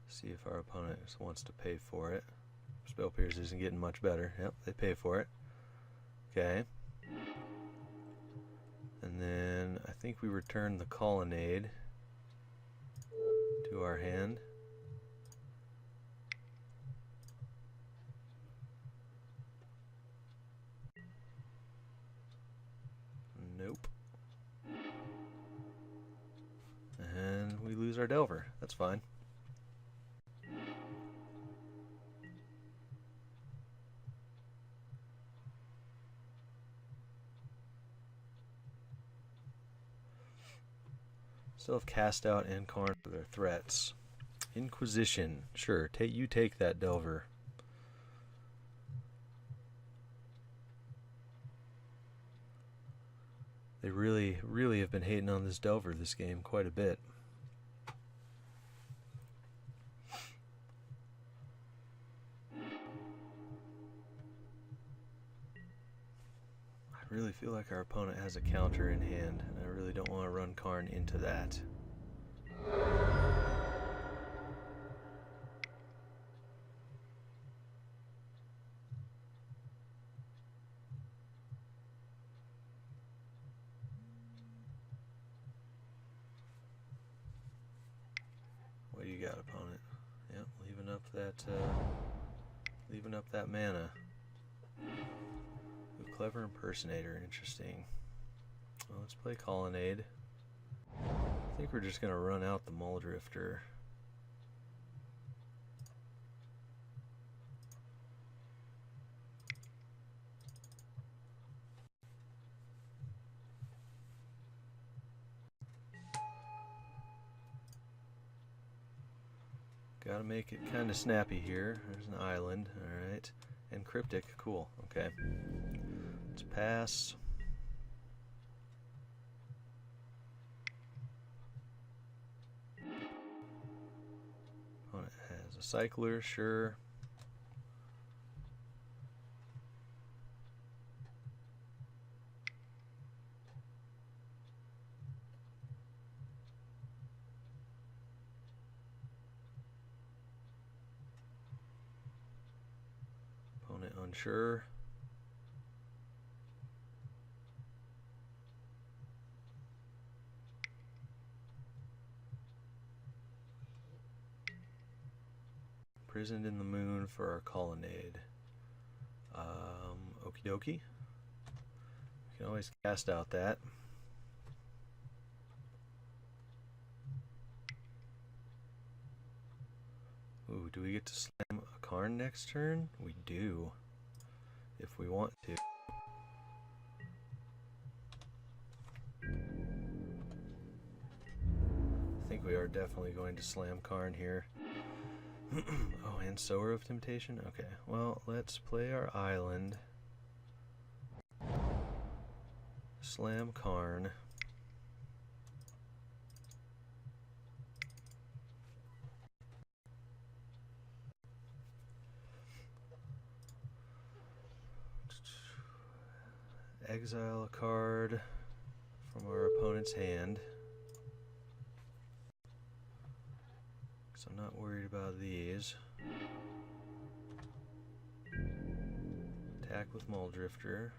See if our opponent wants to pay for it. Spell Pierce isn't getting much better. Yep, they pay for it. Okay. And then I think we return the Colonnade to our hand. Nope. And we lose our Delver. That's fine. Still have Cast Out and Karn for their threats. Inquisition. Sure, you take that Delver. They really have been hating on this Delver this game quite a bit. I really feel like our opponent has a counter in hand, and I really don't want to run Karn into that. What do you got, opponent? Yep, leaving up that mana. Ooh, Clever Impersonator, interesting. Well, let's play Colonnade. I think we're just gonna run out the Muldrifter. Gotta make it kind of snappy here. There's an island, alright. And Cryptic, cool, okay. Let's pass. Opponent has a Cycler, sure. Unsure. Imprisoned in the Moon for our Colonnade. Okie dokie. We can always cast out that. Ooh, do we get to slam a Karn next turn? We do. If we want to. I think we are definitely going to slam Karn here. Oh, and Sower of Temptation? Okay, well, let's play our island. Slam Karn. Exile a card from our opponent's hand. So I'm not worried about these. Attack with Muldrifter.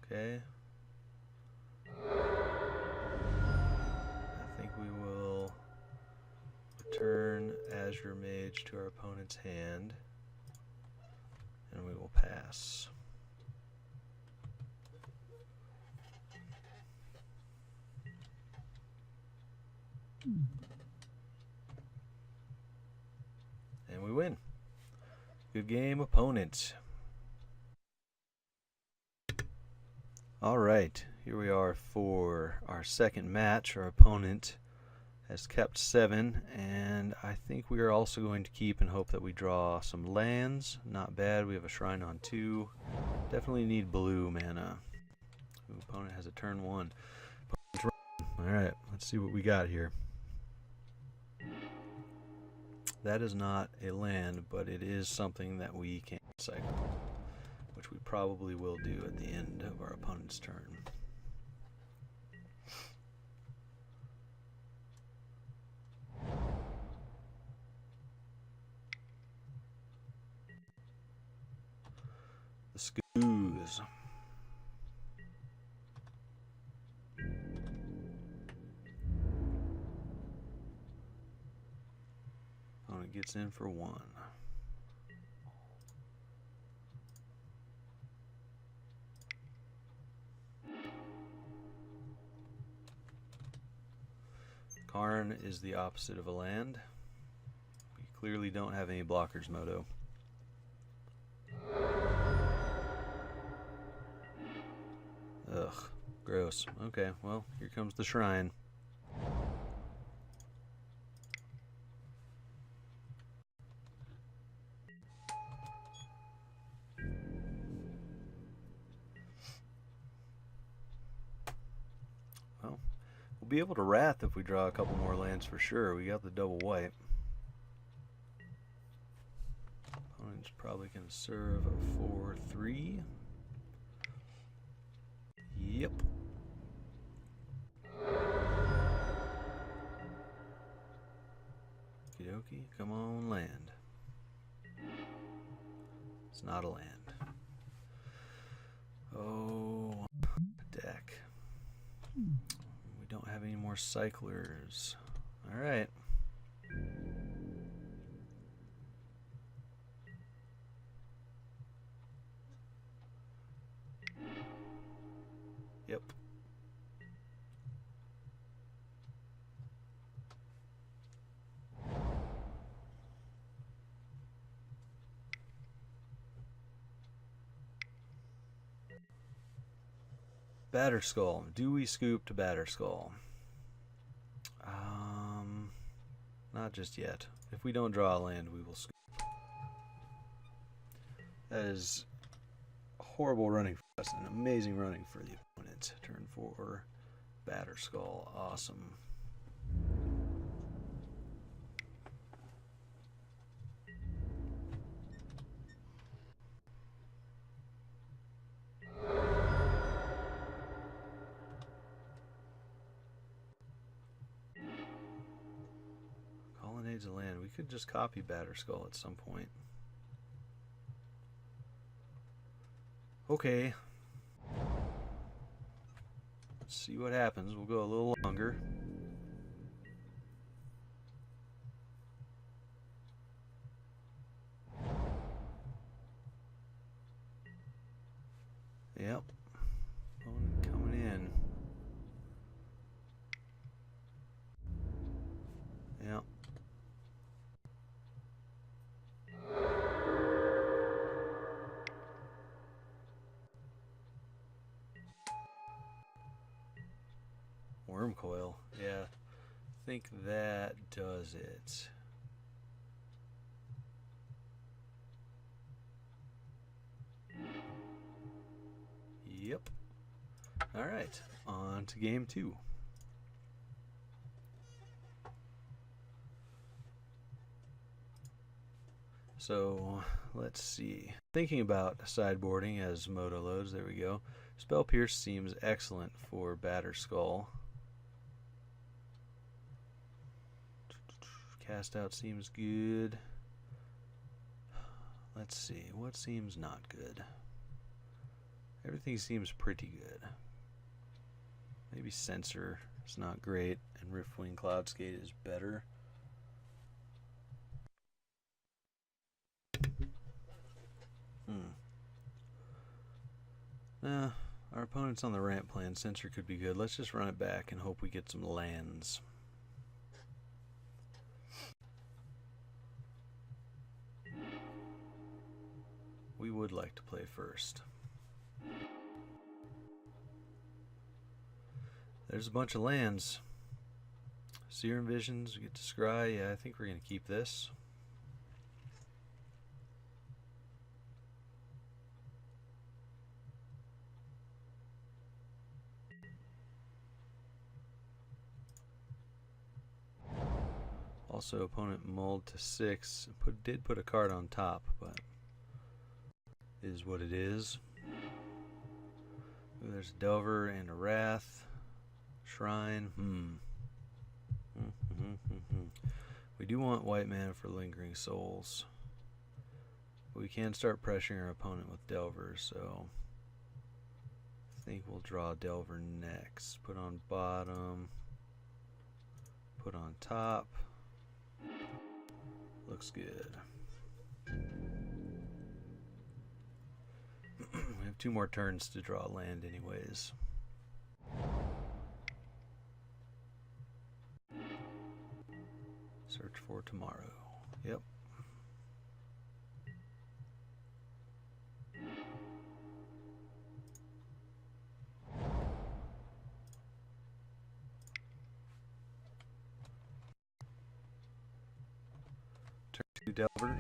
Okay. I think we will return Azure Mage to our opponent's hand, and we will pass. And we win. Good game, opponent. Alright, here we are for our second match. Our opponent has kept 7, and I think we are also going to keep and hope that we draw some lands. Not bad, we have a Shrine on 2. Definitely need blue mana. Ooh, opponent has a turn 1. Alright, let's see what we got here. That is not a land, but it is something that we can cycle, which we probably will do at the end of our opponent's turn. The Skoos. Opponent gets in for 1. Karn is the opposite of a land. We clearly don't have any blockers, Moto. Ugh, gross. Okay, well, here comes the Shrine. Well, we'll be able to Wrath if we draw a couple more lands for sure. We got the double white. Opponent's probably going to serve a 4/3. Yep. Okie, come on, land. It's not a land. Oh, deck. We don't have any more cyclers. Alright. Yep. Batterskull. Do we scoop to Batterskull? Not just yet. If we don't draw a land, we will scoop. That is horrible running for us, and amazing running for the opponent. Turn 4, Batterskull. Awesome. Colonnades of land. We could just copy Batterskull at some point. Okay. Let's see what happens. We'll go a little longer. Yep. Opponent coming in. Yep. Wurmcoil. Yeah, I think that does it. Yep. Alright, on to game 2. So, let's see. Thinking about sideboarding as Moto loads, there we go. Spell Pierce seems excellent for Batterskull. Cast Out seems good. Let's see, what seems not good? Everything seems pretty good. Maybe Censor is not great, and Riftwing Cloudskate is better. Our opponent's on the ramp plan. Censor could be good. Let's just run it back and hope we get some lands. We would like to play first. There's a bunch of lands. Serum Visions, we get to Scry. Yeah, I think we're going to keep this. Also, opponent mulled to 6. Did put a card on top, but is what it is. Ooh, there's a Delver and a Wrath. Shrine. We do want white mana for Lingering Souls. But we can start pressuring our opponent with Delver, so I think we'll draw Delver next. Put on bottom. Put on top. Looks good. We have 2 more turns to draw land anyways. Search for tomorrow. Yep. Turn 2 Delver.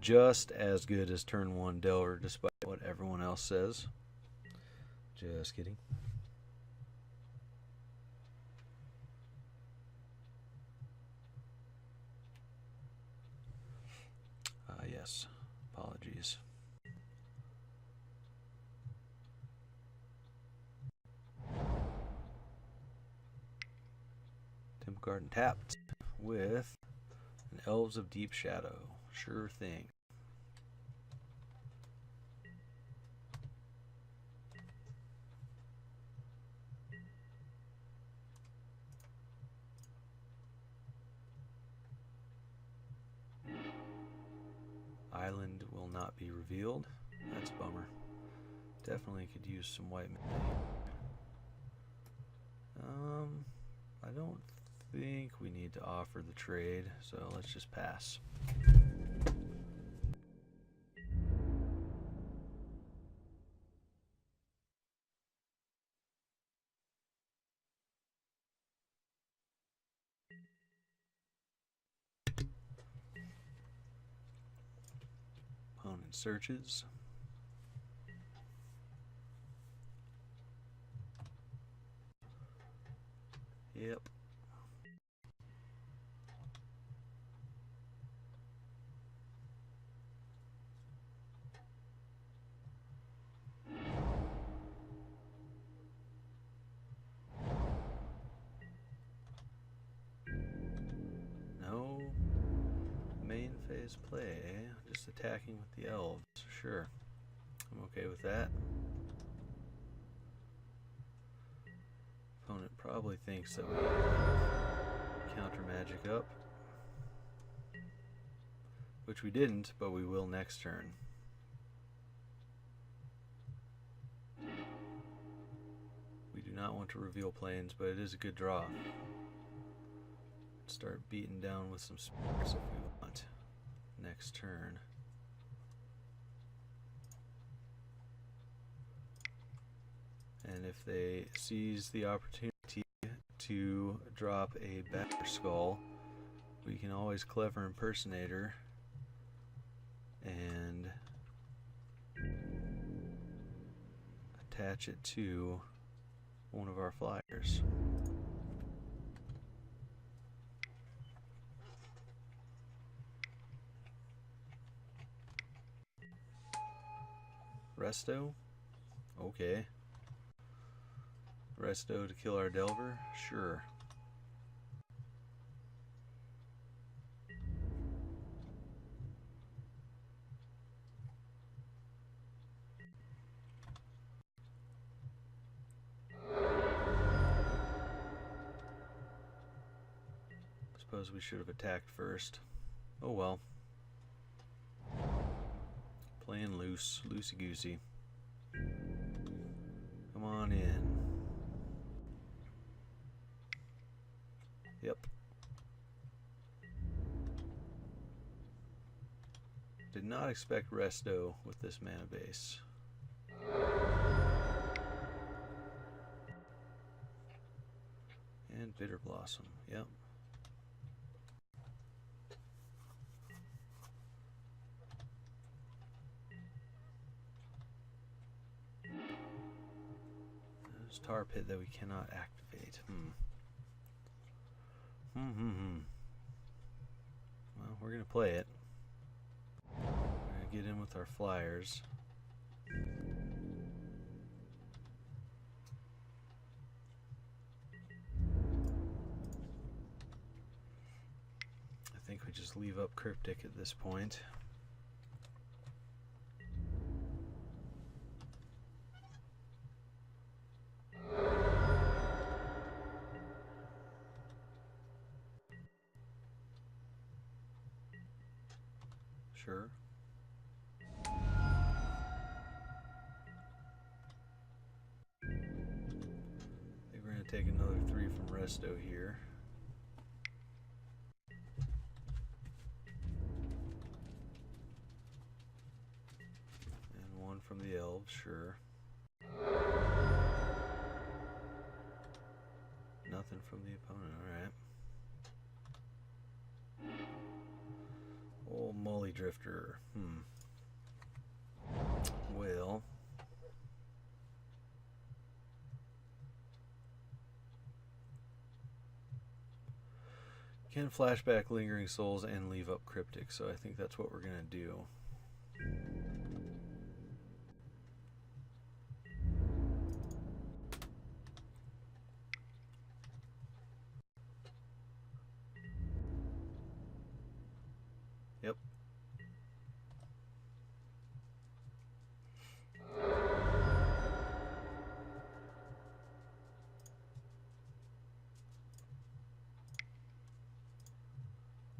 Just as good as turn 1 Delver, despite what everyone else says. Just kidding. Yes. Apologies. Temple Garden tapped with an Elves of Deep Shadow. Sure thing. Island will not be revealed. That's a bummer. Definitely could use some white mana. I don't think we need to offer the trade, so let's just pass. Opponent searches. Yep. No main phase play, just attacking with the elves. Sure, I'm okay with that. Opponent probably thinks that we counter magic up, which we didn't, but we will next turn. We do not want to reveal planes, but it is a good draw. Start beating down with some spears if we want next turn. And if they seize the opportunity to drop a Batter Skull, we can always Clever Impersonator and attach it to one of our flyers. Resto? Okay. Resto to kill our Delver? Sure. Suppose we should have attacked first. Oh well. Playing loose, loosey-goosey. Come on in. Yep. Did not expect Resto with this mana base. And Bitter Blossom, yep. There's Tar Pit that we cannot activate. Well, we're gonna play it. We're gonna get in with our flyers. I think we just leave up Cryptic at this point. Sure. I think we're going to take another 3 from Resto here. And 1 from the Elves, sure. Nothing from the opponent, alright. Old Molly Drifter. Well. Can flashback Lingering Souls and leave up Cryptic, so I think that's what we're going to do. Yep.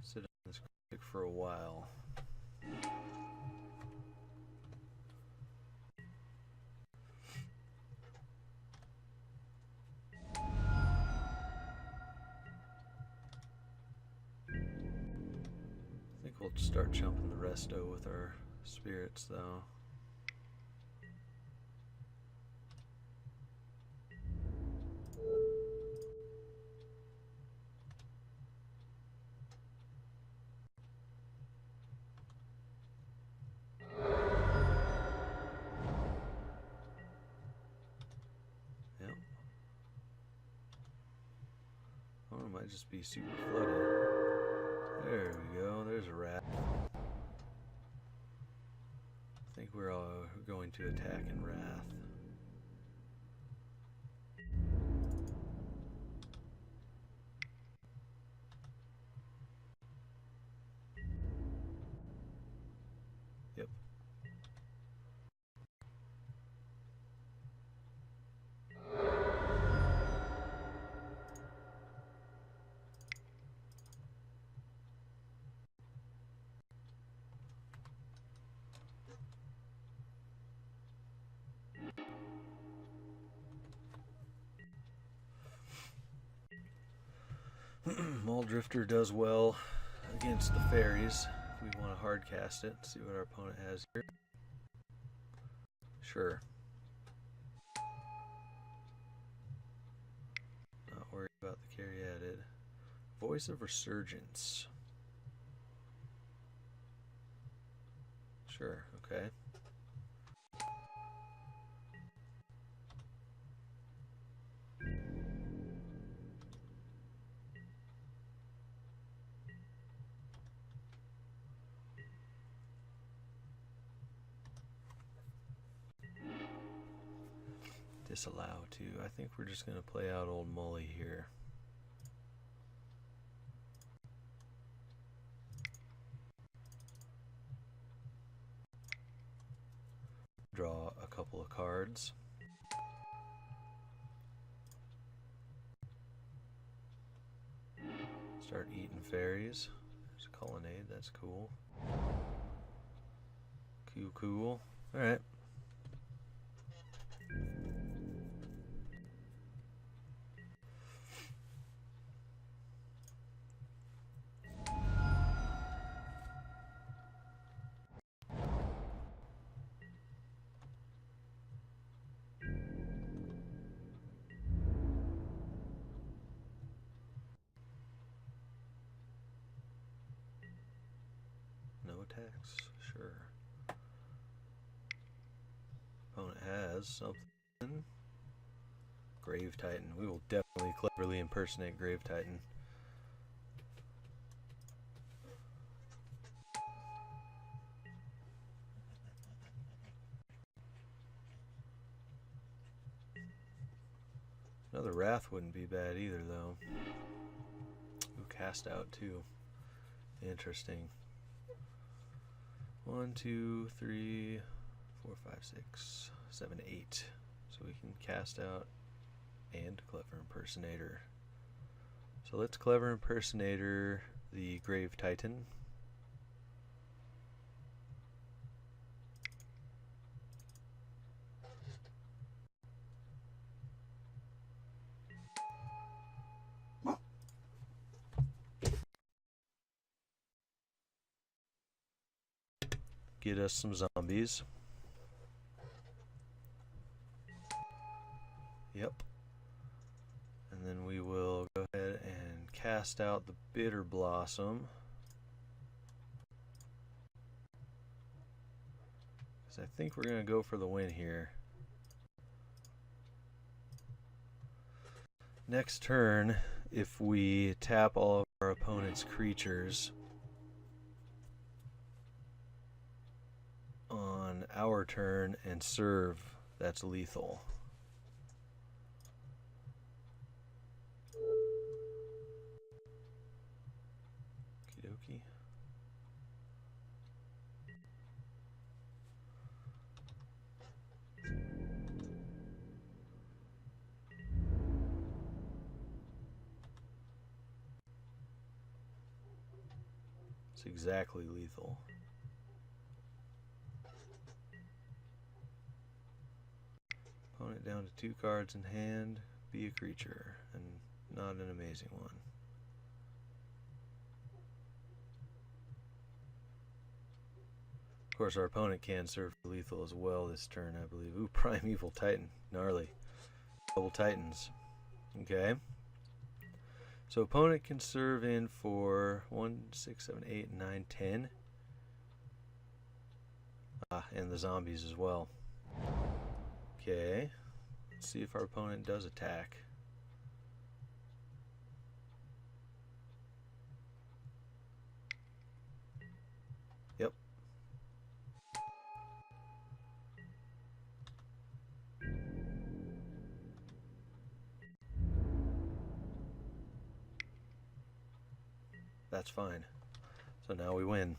Sit on this Cryptic for a while. I think we'll start jumping the Resto with our spirits, though. Yep. Oh, it might just be super flooded. There we go, there's a rat. I think we're all going to attack in Wrath. Yep. Muldrifter does well against the fairies. If we want to hard cast it, see what our opponent has here. Sure. worry about the Caryatid. Voice of Resurgence. Sure, okay. Disallow to. I think we're just going to play out old Mully here. Draw a couple of cards. Start eating fairies. There's a colonnade, that's cool. Cool. Alright. No attacks, sure. Opponent has something. Grave Titan. We will definitely cleverly impersonate Grave Titan. Another Wrath wouldn't be bad either, though. Ooh, Cast Out, too. Interesting. 1, 2, 3, 4, 5, 6, 7, 8. So we can Cast Out and Clever Impersonator. So let's Clever Impersonator the Grave Titan. Get us some zombies. Yep. And then we will go ahead and cast out the Bitter Blossom. Because I think we're going to go for the win here. Next turn, if we tap all of our opponent's creatures on our turn and serve, that's lethal. Okie dokie. It's exactly lethal. Opponent down to 2 cards in hand, be a creature, and not an amazing one. Of course, our opponent can serve for lethal as well this turn, I believe. Ooh, Primeval Titan, gnarly. Double Titans. Okay. So opponent can serve in for 1, 6, 7, 8, 9, 10. And the zombies as well. Okay. Let's see if our opponent does attack. Yep. That's fine. So now we win.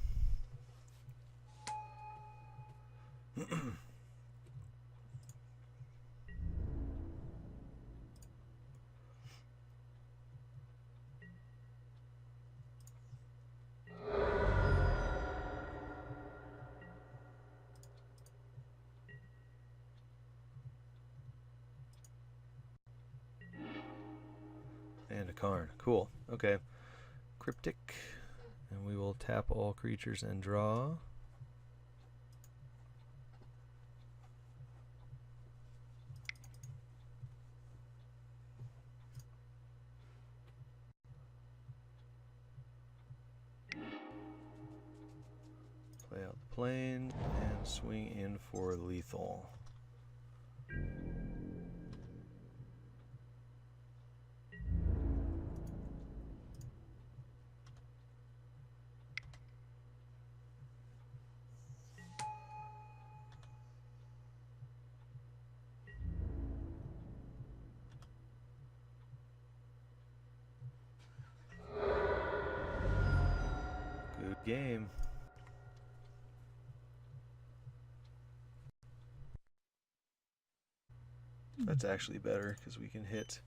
And a Karn. Cool. Okay. Cryptic. And we will tap all creatures and draw. plane and swing in for lethal. Good game. That's actually better because we can hit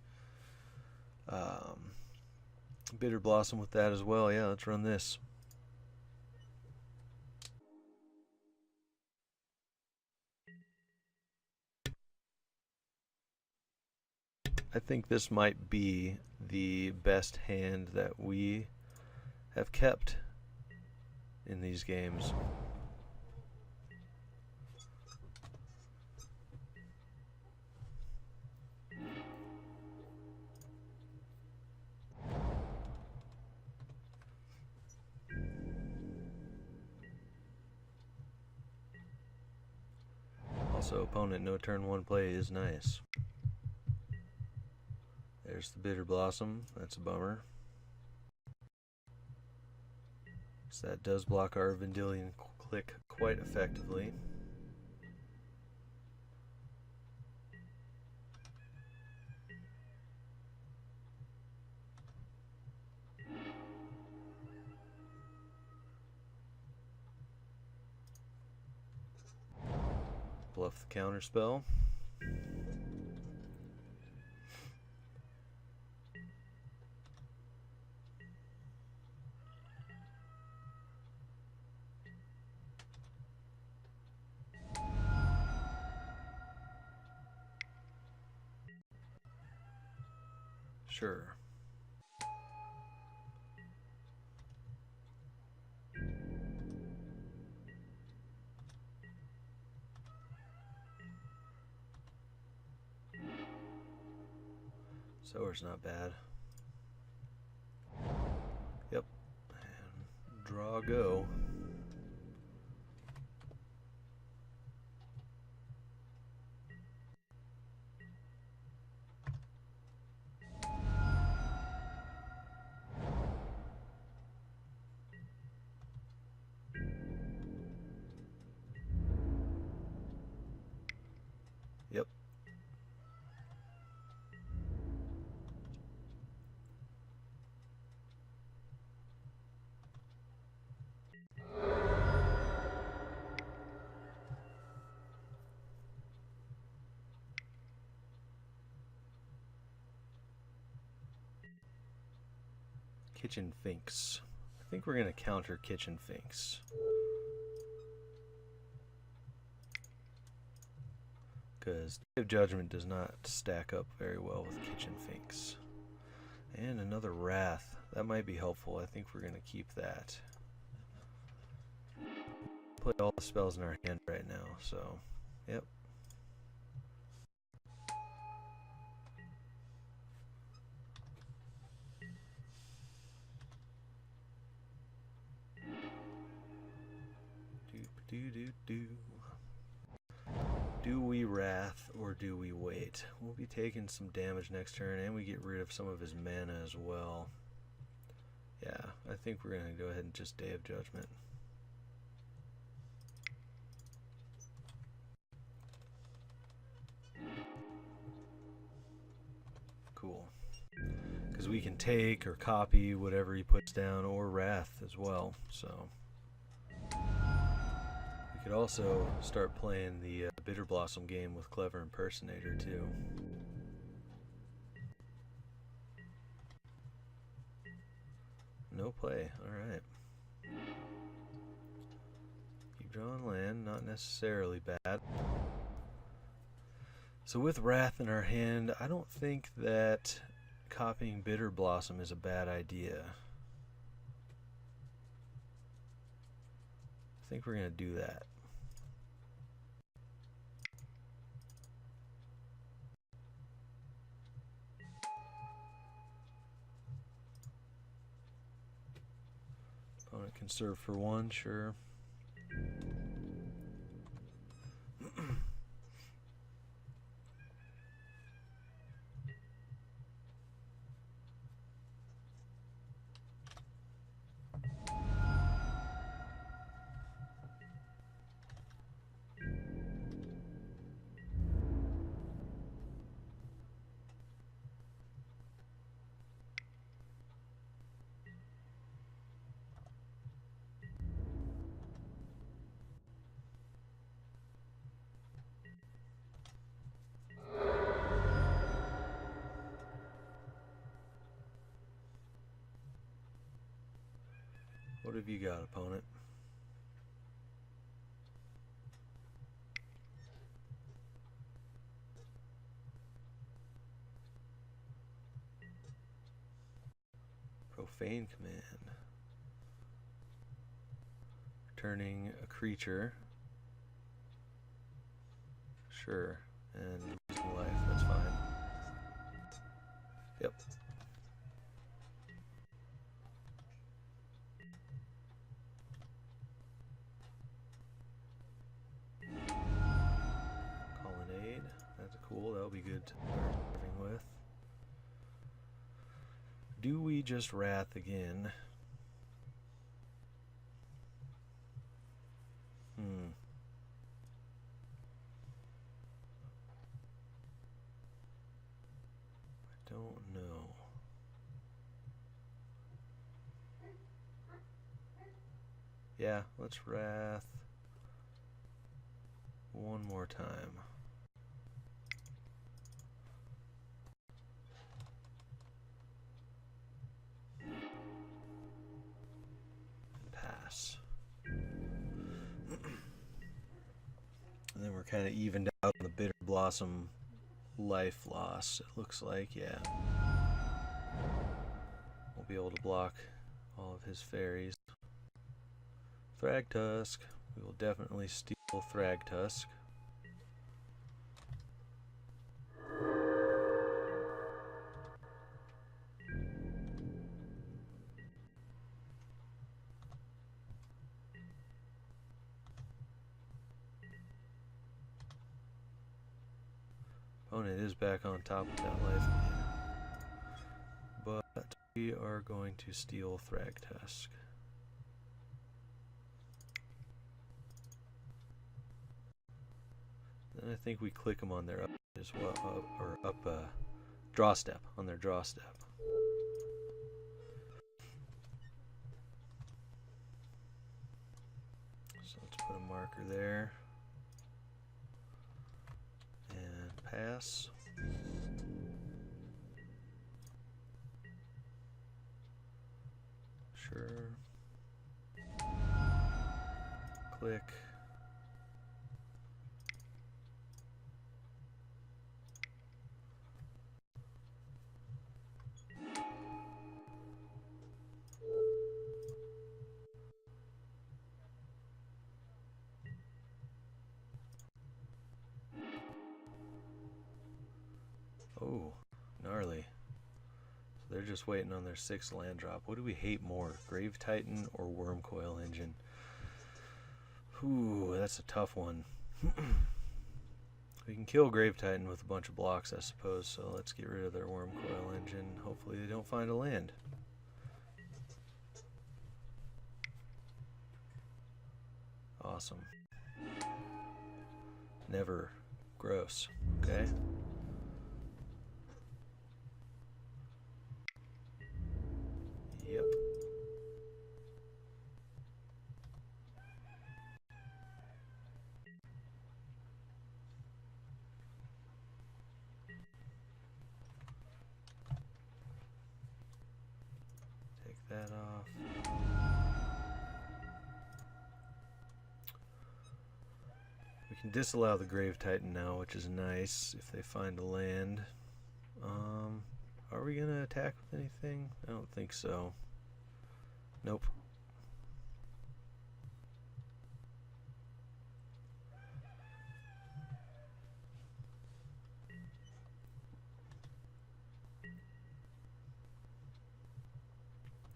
Bitter Blossom with that as well. Yeah, let's run this. I think this might be the best hand that we have kept in these games. Also, opponent no turn 1 play is nice. There's the Bitter Blossom. That's a bummer. So that does block our Vendilion Clique quite effectively. Bluff the counterspell. Sure. Sower's not bad. Yep. And draw go. Yep. Kitchen Finks. I think we're going to counter Kitchen Finks. Because Day of Judgment does not stack up very well with Kitchen Finks. And another Wrath. That might be helpful. I think we're going to keep that. Play all the spells in our hand right now, so yep. Do we Wrath or do we wait? We'll be taking some damage next turn and we get rid of some of his mana as well. Yeah, I think we're going to go ahead and just Day of Judgment. Cool. Because we can take or copy whatever he puts down or Wrath as well, so... We could also start playing the Bitter Blossom game with Clever Impersonator too. No play, alright. Keep drawing land, not necessarily bad. So with Wrath in our hand, I don't think that copying Bitter Blossom is a bad idea. I think we're going to do that. Opponent can serve for 1, sure. have you got, opponent? Profane command. Turning a creature. Sure. And losing life, that's fine. Yep. Colonnade. That's cool. That'll be good to start serving with. Do we just Wrath again? I don't know. Yeah, let's Wrath one more time. Pass. And then we're kind of evened out on the Bitter Blossom life loss, it looks like, yeah. We'll be able to block all of his fairies. Thragtusk. We will definitely steal Thragtusk. Opponent is back on top of that life again. But we are going to steal Thragtusk. Then I think we click them on their up as well, or up draw step, on their draw step. So let's put a marker there. And pass. Sure. Click. Oh, gnarly. So they're just waiting on their 6th land drop. What do we hate more, Grave Titan or Wormcoil Engine? Ooh, that's a tough one. We can kill Grave Titan with a bunch of blocks, I suppose, so let's get rid of their Wormcoil Engine. Hopefully they don't find a land. Awesome. Never. Gross. Okay. Yep. Take that off. We can disallow the Grave Titan now, which is nice if they find a land. Are we going to attack with anything? I don't think so. Nope.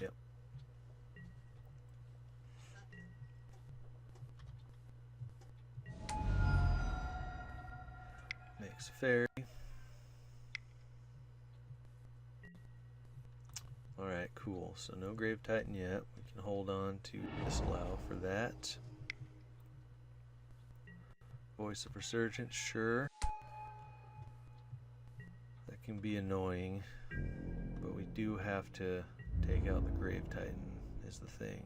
Yep. Makes a fairy. Alright, cool. So no Grave Titan yet. We can hold on to disallow for that. Voice of Resurgence, sure. That can be annoying. But we do have to take out the Grave Titan, is the thing.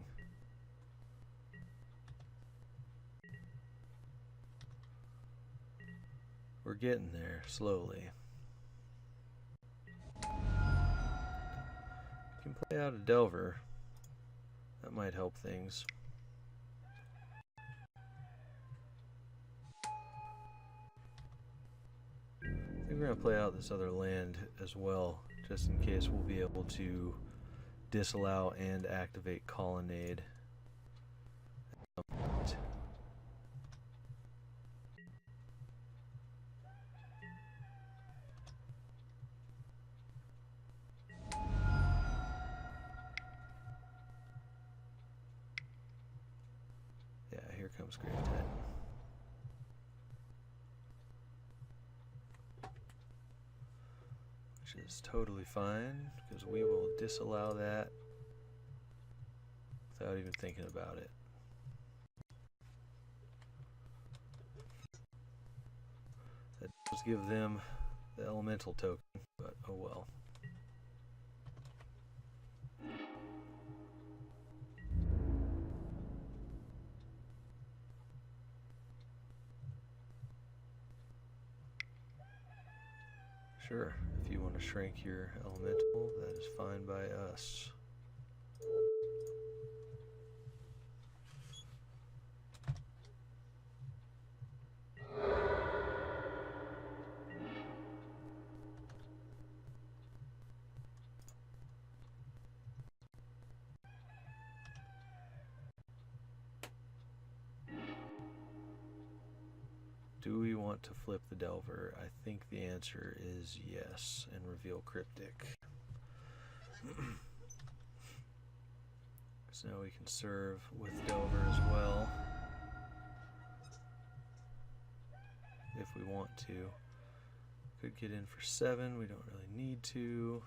We're getting there, slowly. We can play out a Delver. That might help things. I think we're going to play out this other land as well, just in case we'll be able to disallow and activate Colonnade. Yeah, here comes Grave Titan. Which is totally fine, because we will disallow that without even thinking about it. That does give them the elemental token, but oh well. Sure, if you want to shrink your elemental, that is fine by us. Do we want to flip the Delver? I think the answer is yes, and reveal Cryptic. So now we can serve with Delver as well, if we want to. Could get in for 7, we don't really need to.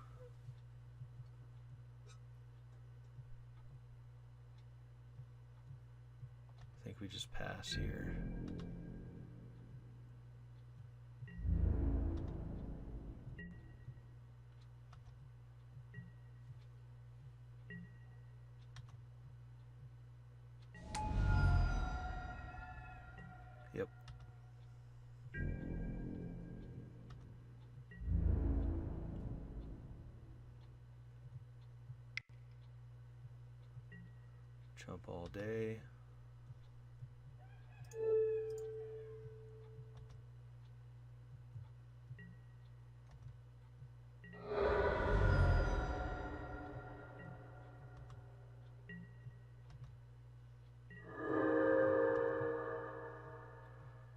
I think we just pass here. Yep. Chump all day.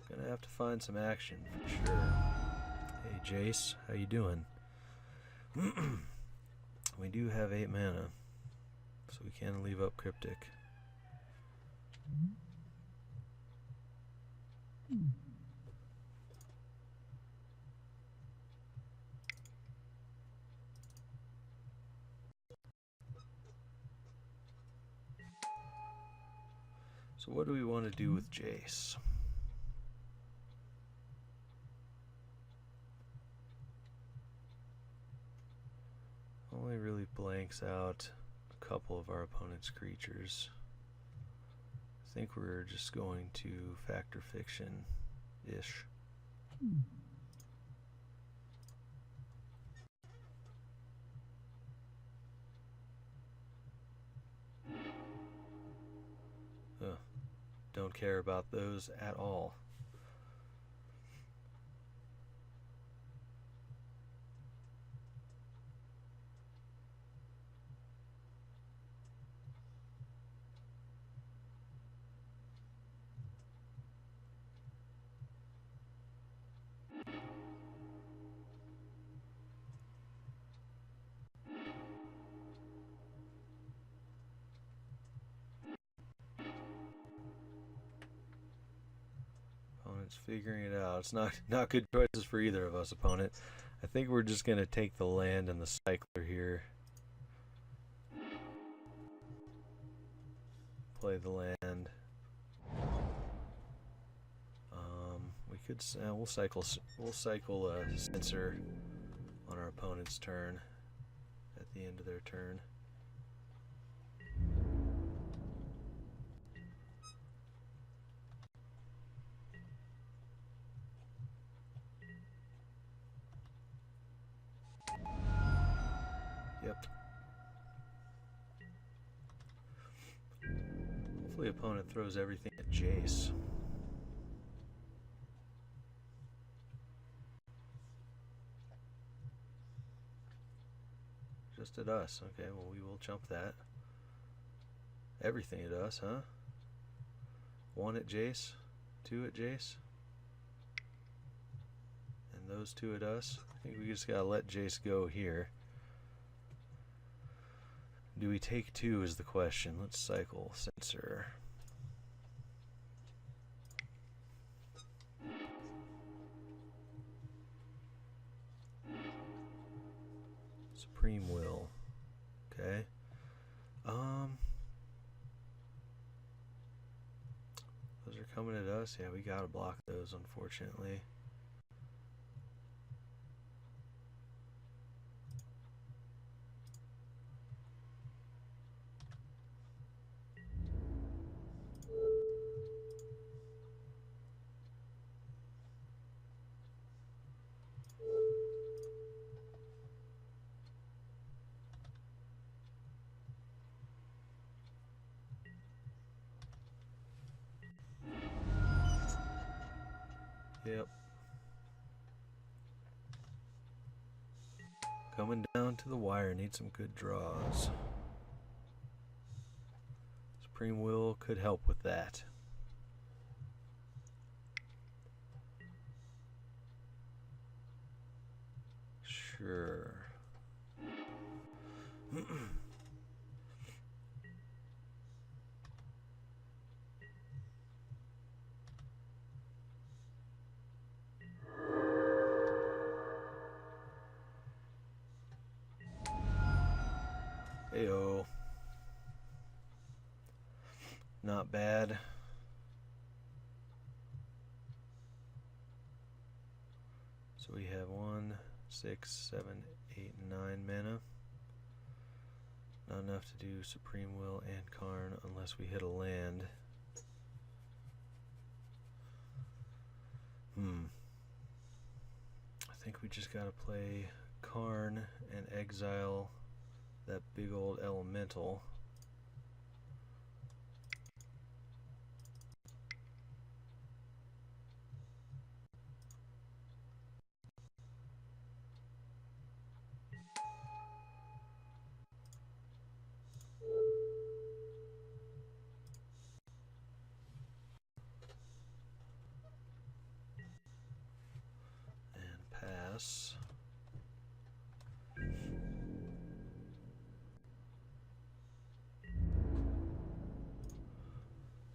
Gonna have to find some action for sure. Hey Jace, how you doing? We do have 8 mana, so we can leave up Cryptic. So what do we want to do with Jace? Only really blanks out a couple of our opponent's creatures. I think we're just going to Fact or Fiction-ish. Don't care about those at all. Figuring it out. It's not good choices for either of us, opponent. I think we're just gonna take the land and the cycler here. Play the land. We could we'll cycle a Censor on our opponent's turn at the end of their turn. Yep. Hopefully opponent throws everything at Jace. Just at us. Okay, well we will jump that. Everything at us, huh? 1 at Jace, 2 at Jace, and those 2 at us. I think we just gotta let Jace go here. Do we take 2 is the question. Let's cycle Censor. Supreme Will. Okay. Those are coming at us. Yeah, we gotta block those, unfortunately. Yep. Coming down to the wire. Need some good draws. Supreme Will could help with that. Sure. Heyo. Not bad. So we have 1, 6, 7, 8, 9 mana. Not enough to do Supreme Will and Karn unless we hit a land. I think we just gotta play Karn and exile that big old elemental. And pass.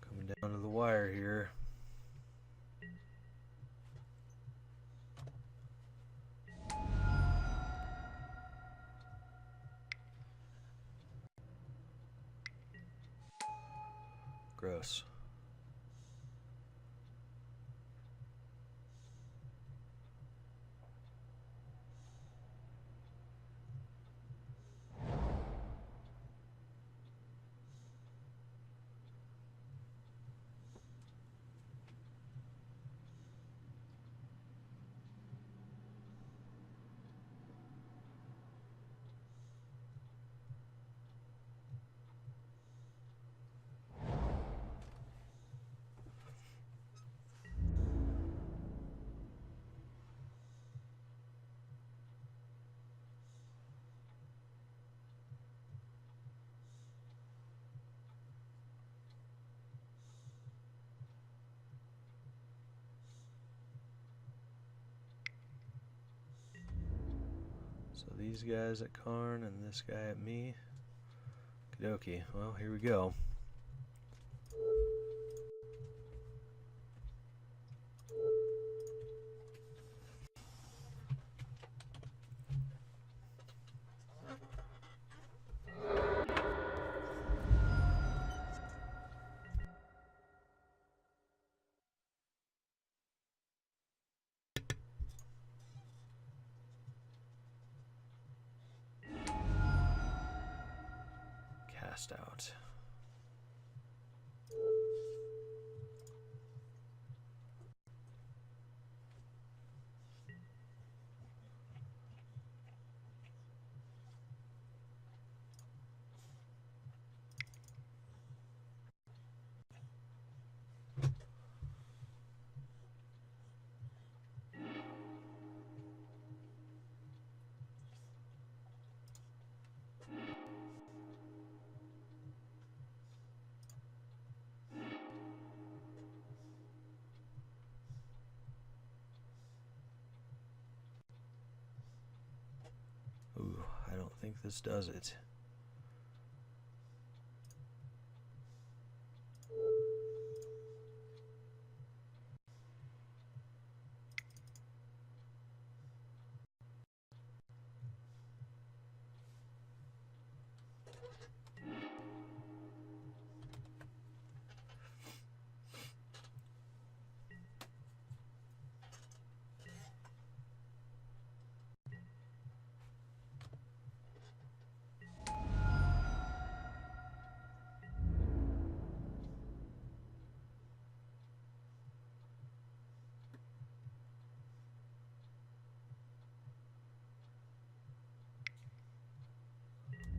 Coming down to the wire here. Gross. So these guys at Karn and this guy at me. Okie dokie. Well, here we go. Cast out. Ooh, I don't think this does it.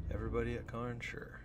Everybody at Karn, sure.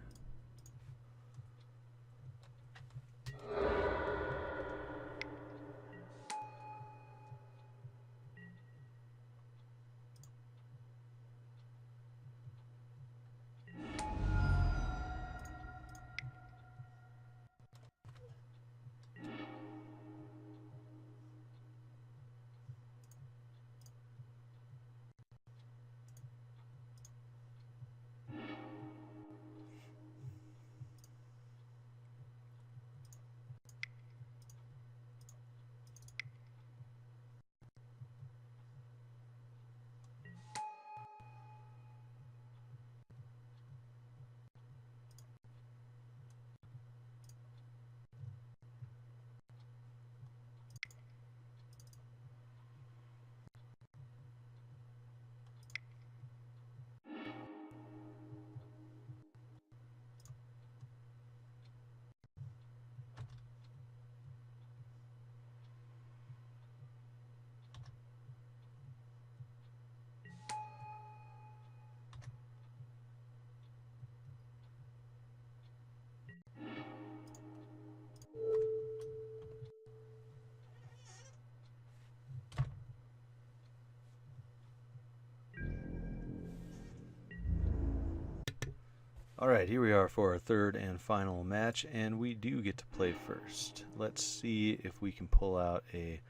Alright, here we are for our third and final match, and we do get to play first. Let's see if we can pull out a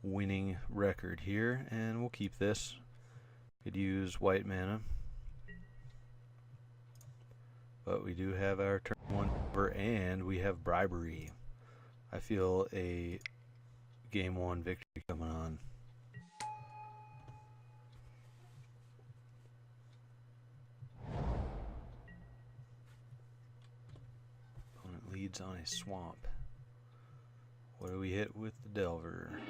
winning record here, and we'll keep this. Could use white mana, but we do have our turn 1 over, and we have bribery. I feel a game 1 victory coming on. Leads on a swamp. What do we hit with the Delver?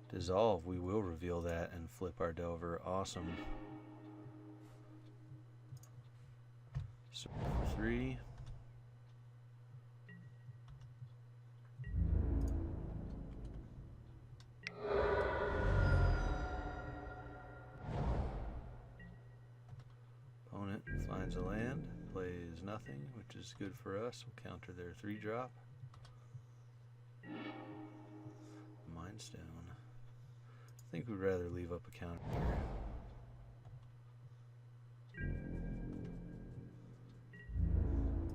Dissolve. We will reveal that and flip our Delver. Awesome. So 3. Opponent finds a land. Plays nothing, which is good for us. We'll counter their 3-drop. Mindstone. I think we'd rather leave up a counter here.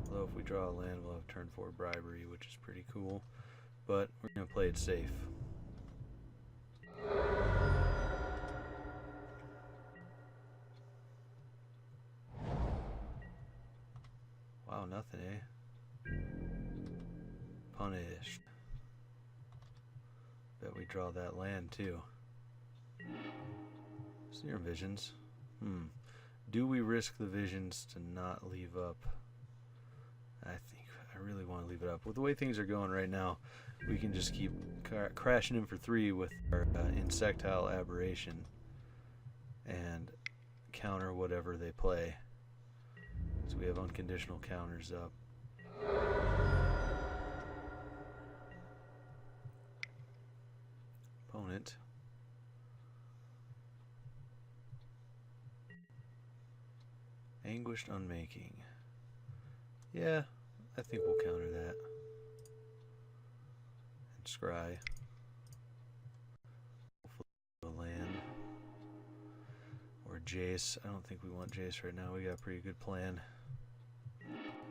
Although if we draw a land, we'll have turn 4 bribery, which is pretty cool. But we're going to play it safe. Wow, nothing, eh? Punished. Bet we draw that land too. Serum Visions. Do we risk the visions to not leave up? I think I really want to leave it up. With the way things are going right now, we can just keep crashing in for 3 with our Insectile Aberration and counter whatever they play. So we have unconditional counters up. Opponent. Anguished Unmaking. Yeah, I think we'll counter that. And scry. Hopefully a land. Or Jace. I don't think we want Jace right now. We got a pretty good plan.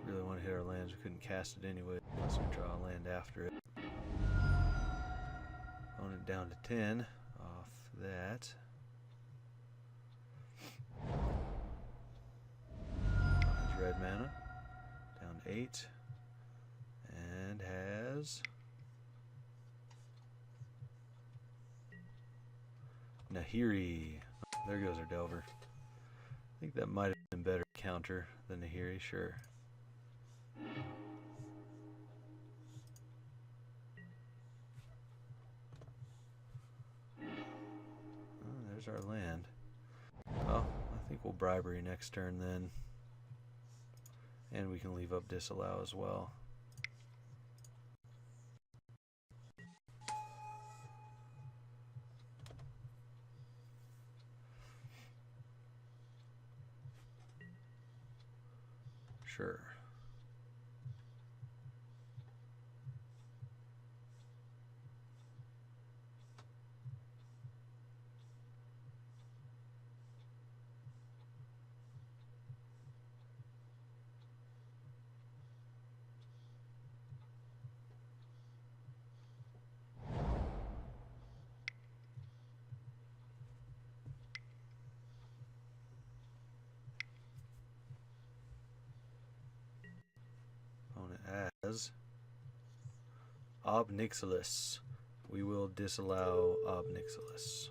Really want to hit our lands. We couldn't cast it anyway unless we draw a land after it. Opponent down to 10 off that. red mana. Down 8. And has Nahiri. There goes our Delver. I think that might have been better counter than Nahiri, sure. Oh, there's our land. Well, I think we'll Bribery next turn then. And we can leave up Disallow as well. Sure. Opponent has Ob Nixilis. We will disallow Ob Nixilis.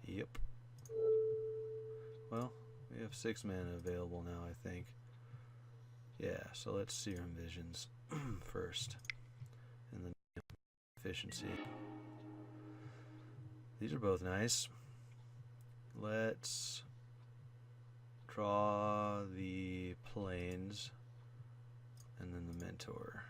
Yep. Well, we have 6 mana available now, I think. Yeah, so let's Serum Visions first. And then Efficiency. These are both nice. Let's draw the Plains and then the Mentor.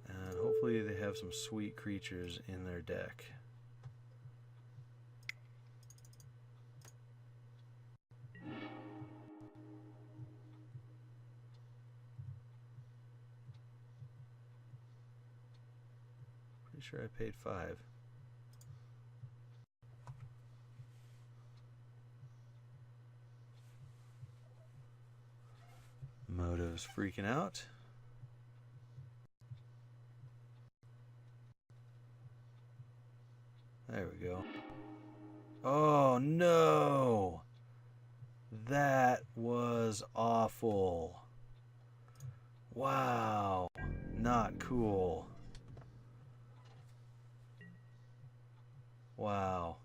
And hopefully they have some sweet creatures in their deck. Pretty sure I paid 5. Moto's freaking out. There we go. Oh no! That was awful. Wow. Not cool. Wow.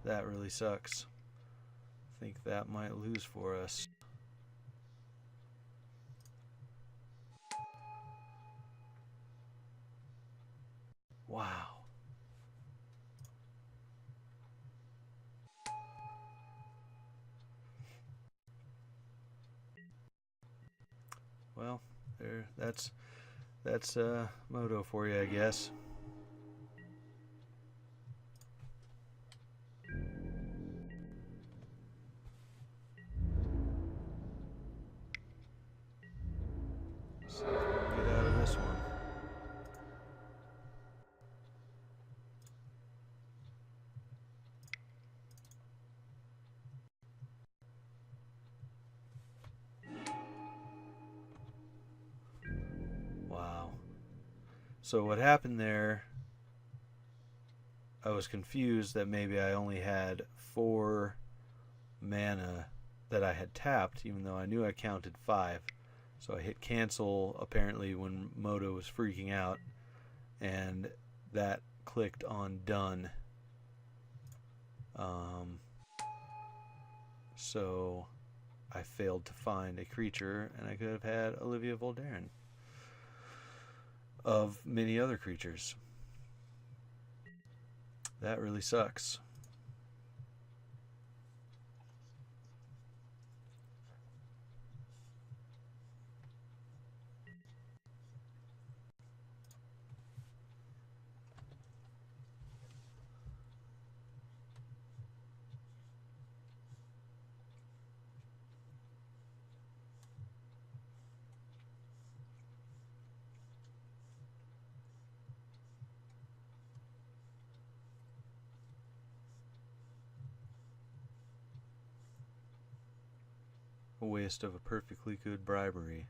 That really sucks. I think that might lose for us. Wow. Well, there. That's Moto for you, I guess. See if we can get out of this one. Wow. So what happened there, I was confused that maybe I only had 4 mana that I had tapped, even though I knew I counted 5. So I hit cancel apparently when Moto was freaking out, and that clicked on done. So I failed to find a creature, and I could have had Olivia Voldaren of many other creatures. That really sucks. A waste of a perfectly good bribery.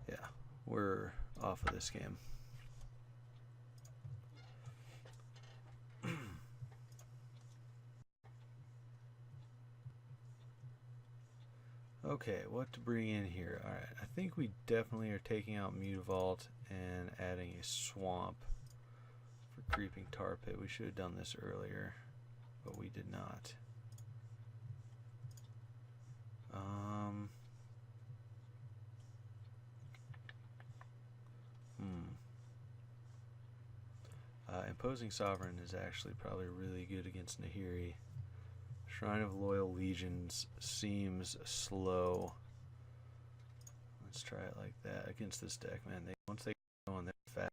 Yeah, we're off of this game. Okay, what to bring in here? Alright, I think we definitely are taking out Mutavault and adding a swamp for Creeping Tar Pit. We should have done this earlier, but we did not. Imposing Sovereign is actually probably really good against Nahiri. Shrine of Loyal Legions seems slow. Let's try it like that against this deck, man. Once they go on, they're fast.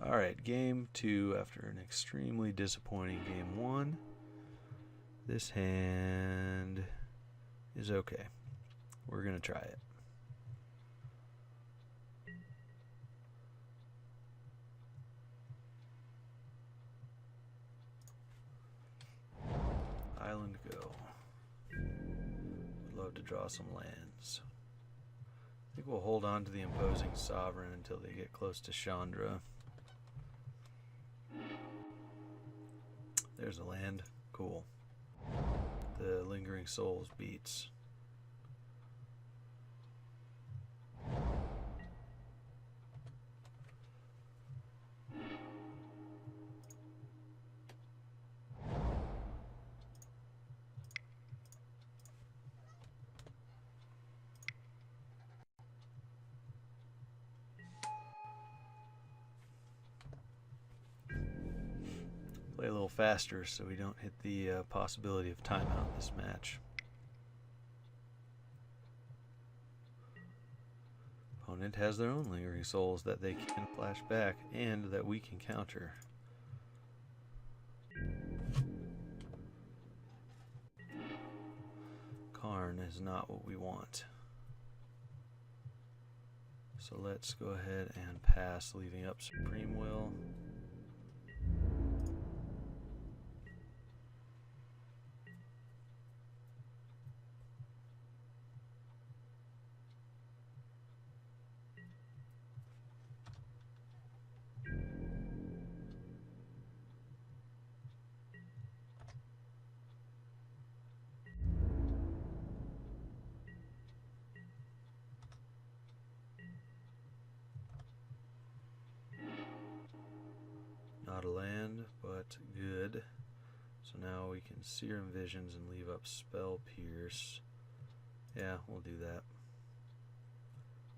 Alright, game 2 after an extremely disappointing game 1. This hand is okay. We're going to try it. Island go. Would love to draw some lands. I think we'll hold on to the Imposing Sovereign until they get close to Chandra. There's a land. Cool. The Lingering Souls beats. Play a little faster so we don't hit the possibility of timeout this match. Opponent has their own Lingering Souls that they can flash back and that we can counter. Karn is not what we want. So let's go ahead and pass, leaving up Supreme Will. Not a land, but good. So now we can Serum Visions and leave up Spell Pierce. Yeah, we'll do that.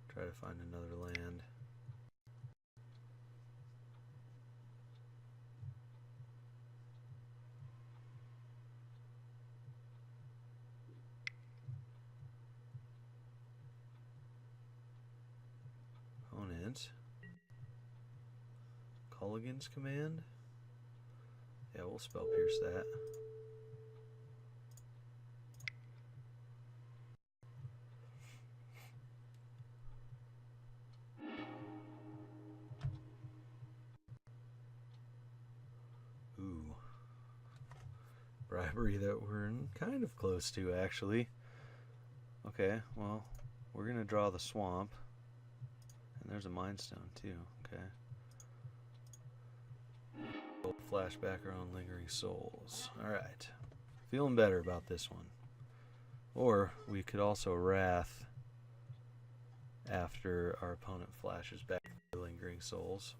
Try to find another land. Culligan's Command. Yeah, we'll spell pierce that. Ooh. Bribery that we're kind of close to, actually. Okay, well, we're going to draw the swamp. And there's a Mind Stone, too. Okay. Flashback around Lingering Souls. Alright. Feeling better about this one. Or we could also Wrath after our opponent flashes back to Lingering Souls.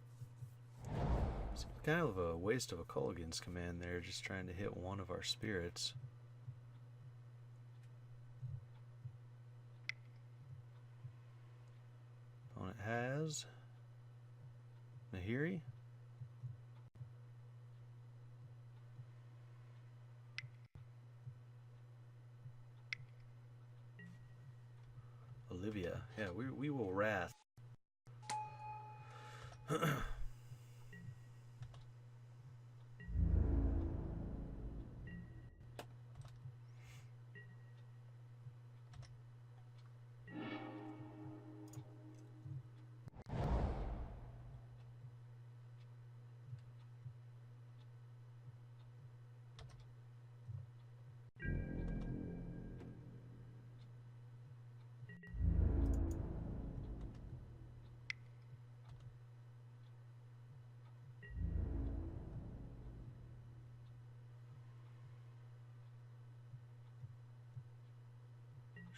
It's kind of a waste of a Culligan's Command there, just trying to hit one of our spirits. Opponent has Nahiri. Olivia. Yeah, we will Wrath.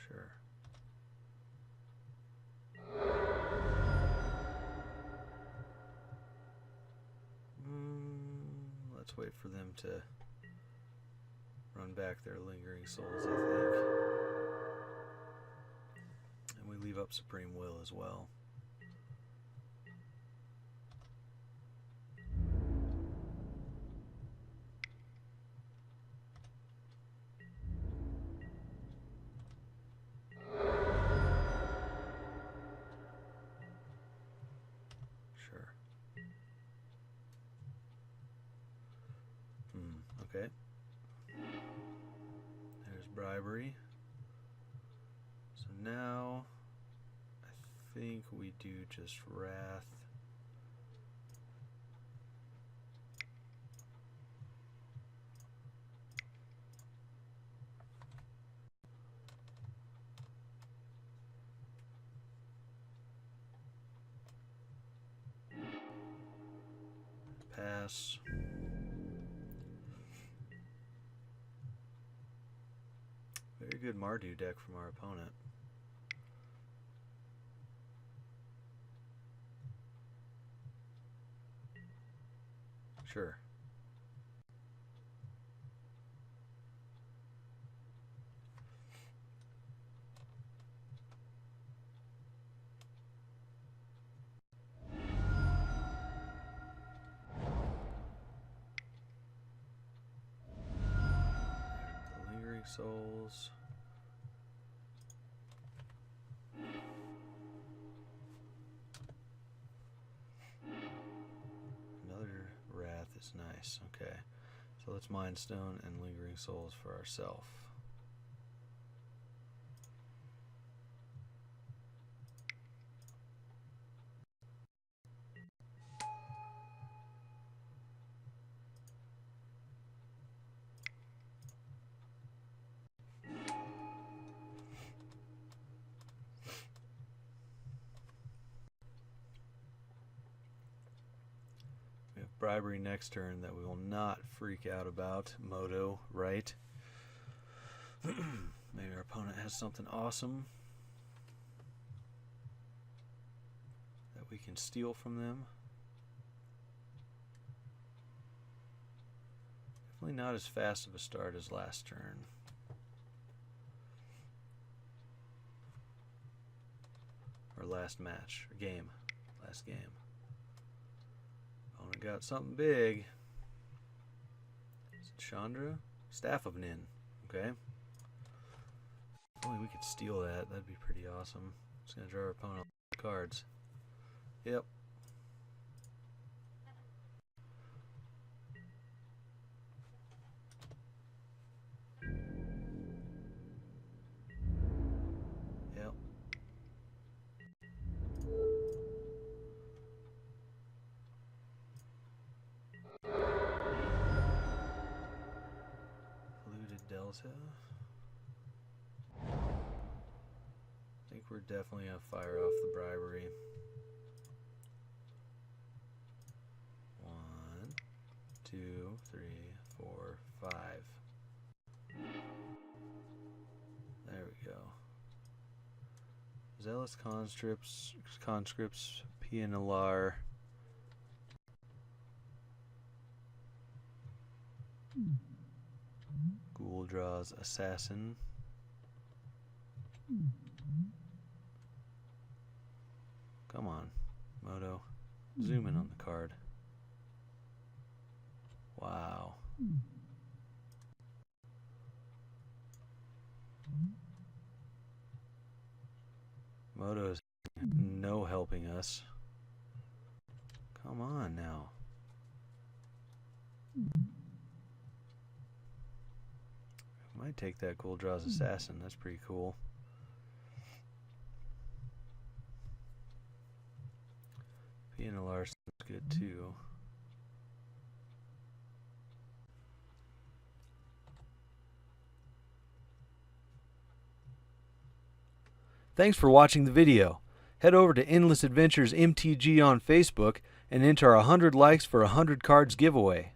Sure. Let's wait for them to run back their Lingering Souls, I think. And we leave up Supreme Will as well. Sure. Okay. There's Bribery. So now I think we do just Wrath. Pass. Very good Mardu deck from our opponent. Sure. The Lingering Souls. Another Wrath is nice. Okay. So let's Mind Stone and Lingering Souls for ourselves. We have Bribery next turn that we will not freak out about. Moto, right? Maybe our opponent has something awesome that we can steal from them. Definitely not as fast of a start as last turn. Or last match, or game. Last game. Opponent got something big. Is it Chandra? Staff of Nin. Okay. If only we could steal that. That'd be pretty awesome. Just gonna draw our opponent cards. Yep. else have? I think we're definitely going to fire off the bribery. 1, 2, 3, 4, 5. There we go. Zealous conscripts, Pianalar. Ghoul draws assassin. Come on, Moto. Zoom in on the card. Wow. Moto is no helping us. Come on now. Might take that Ghoul draws assassin. That's pretty cool. Pianalar is good too. Thanks for watching the video. Head over to Endless Adventures MTG on Facebook and enter 100 likes for a 100 cards giveaway.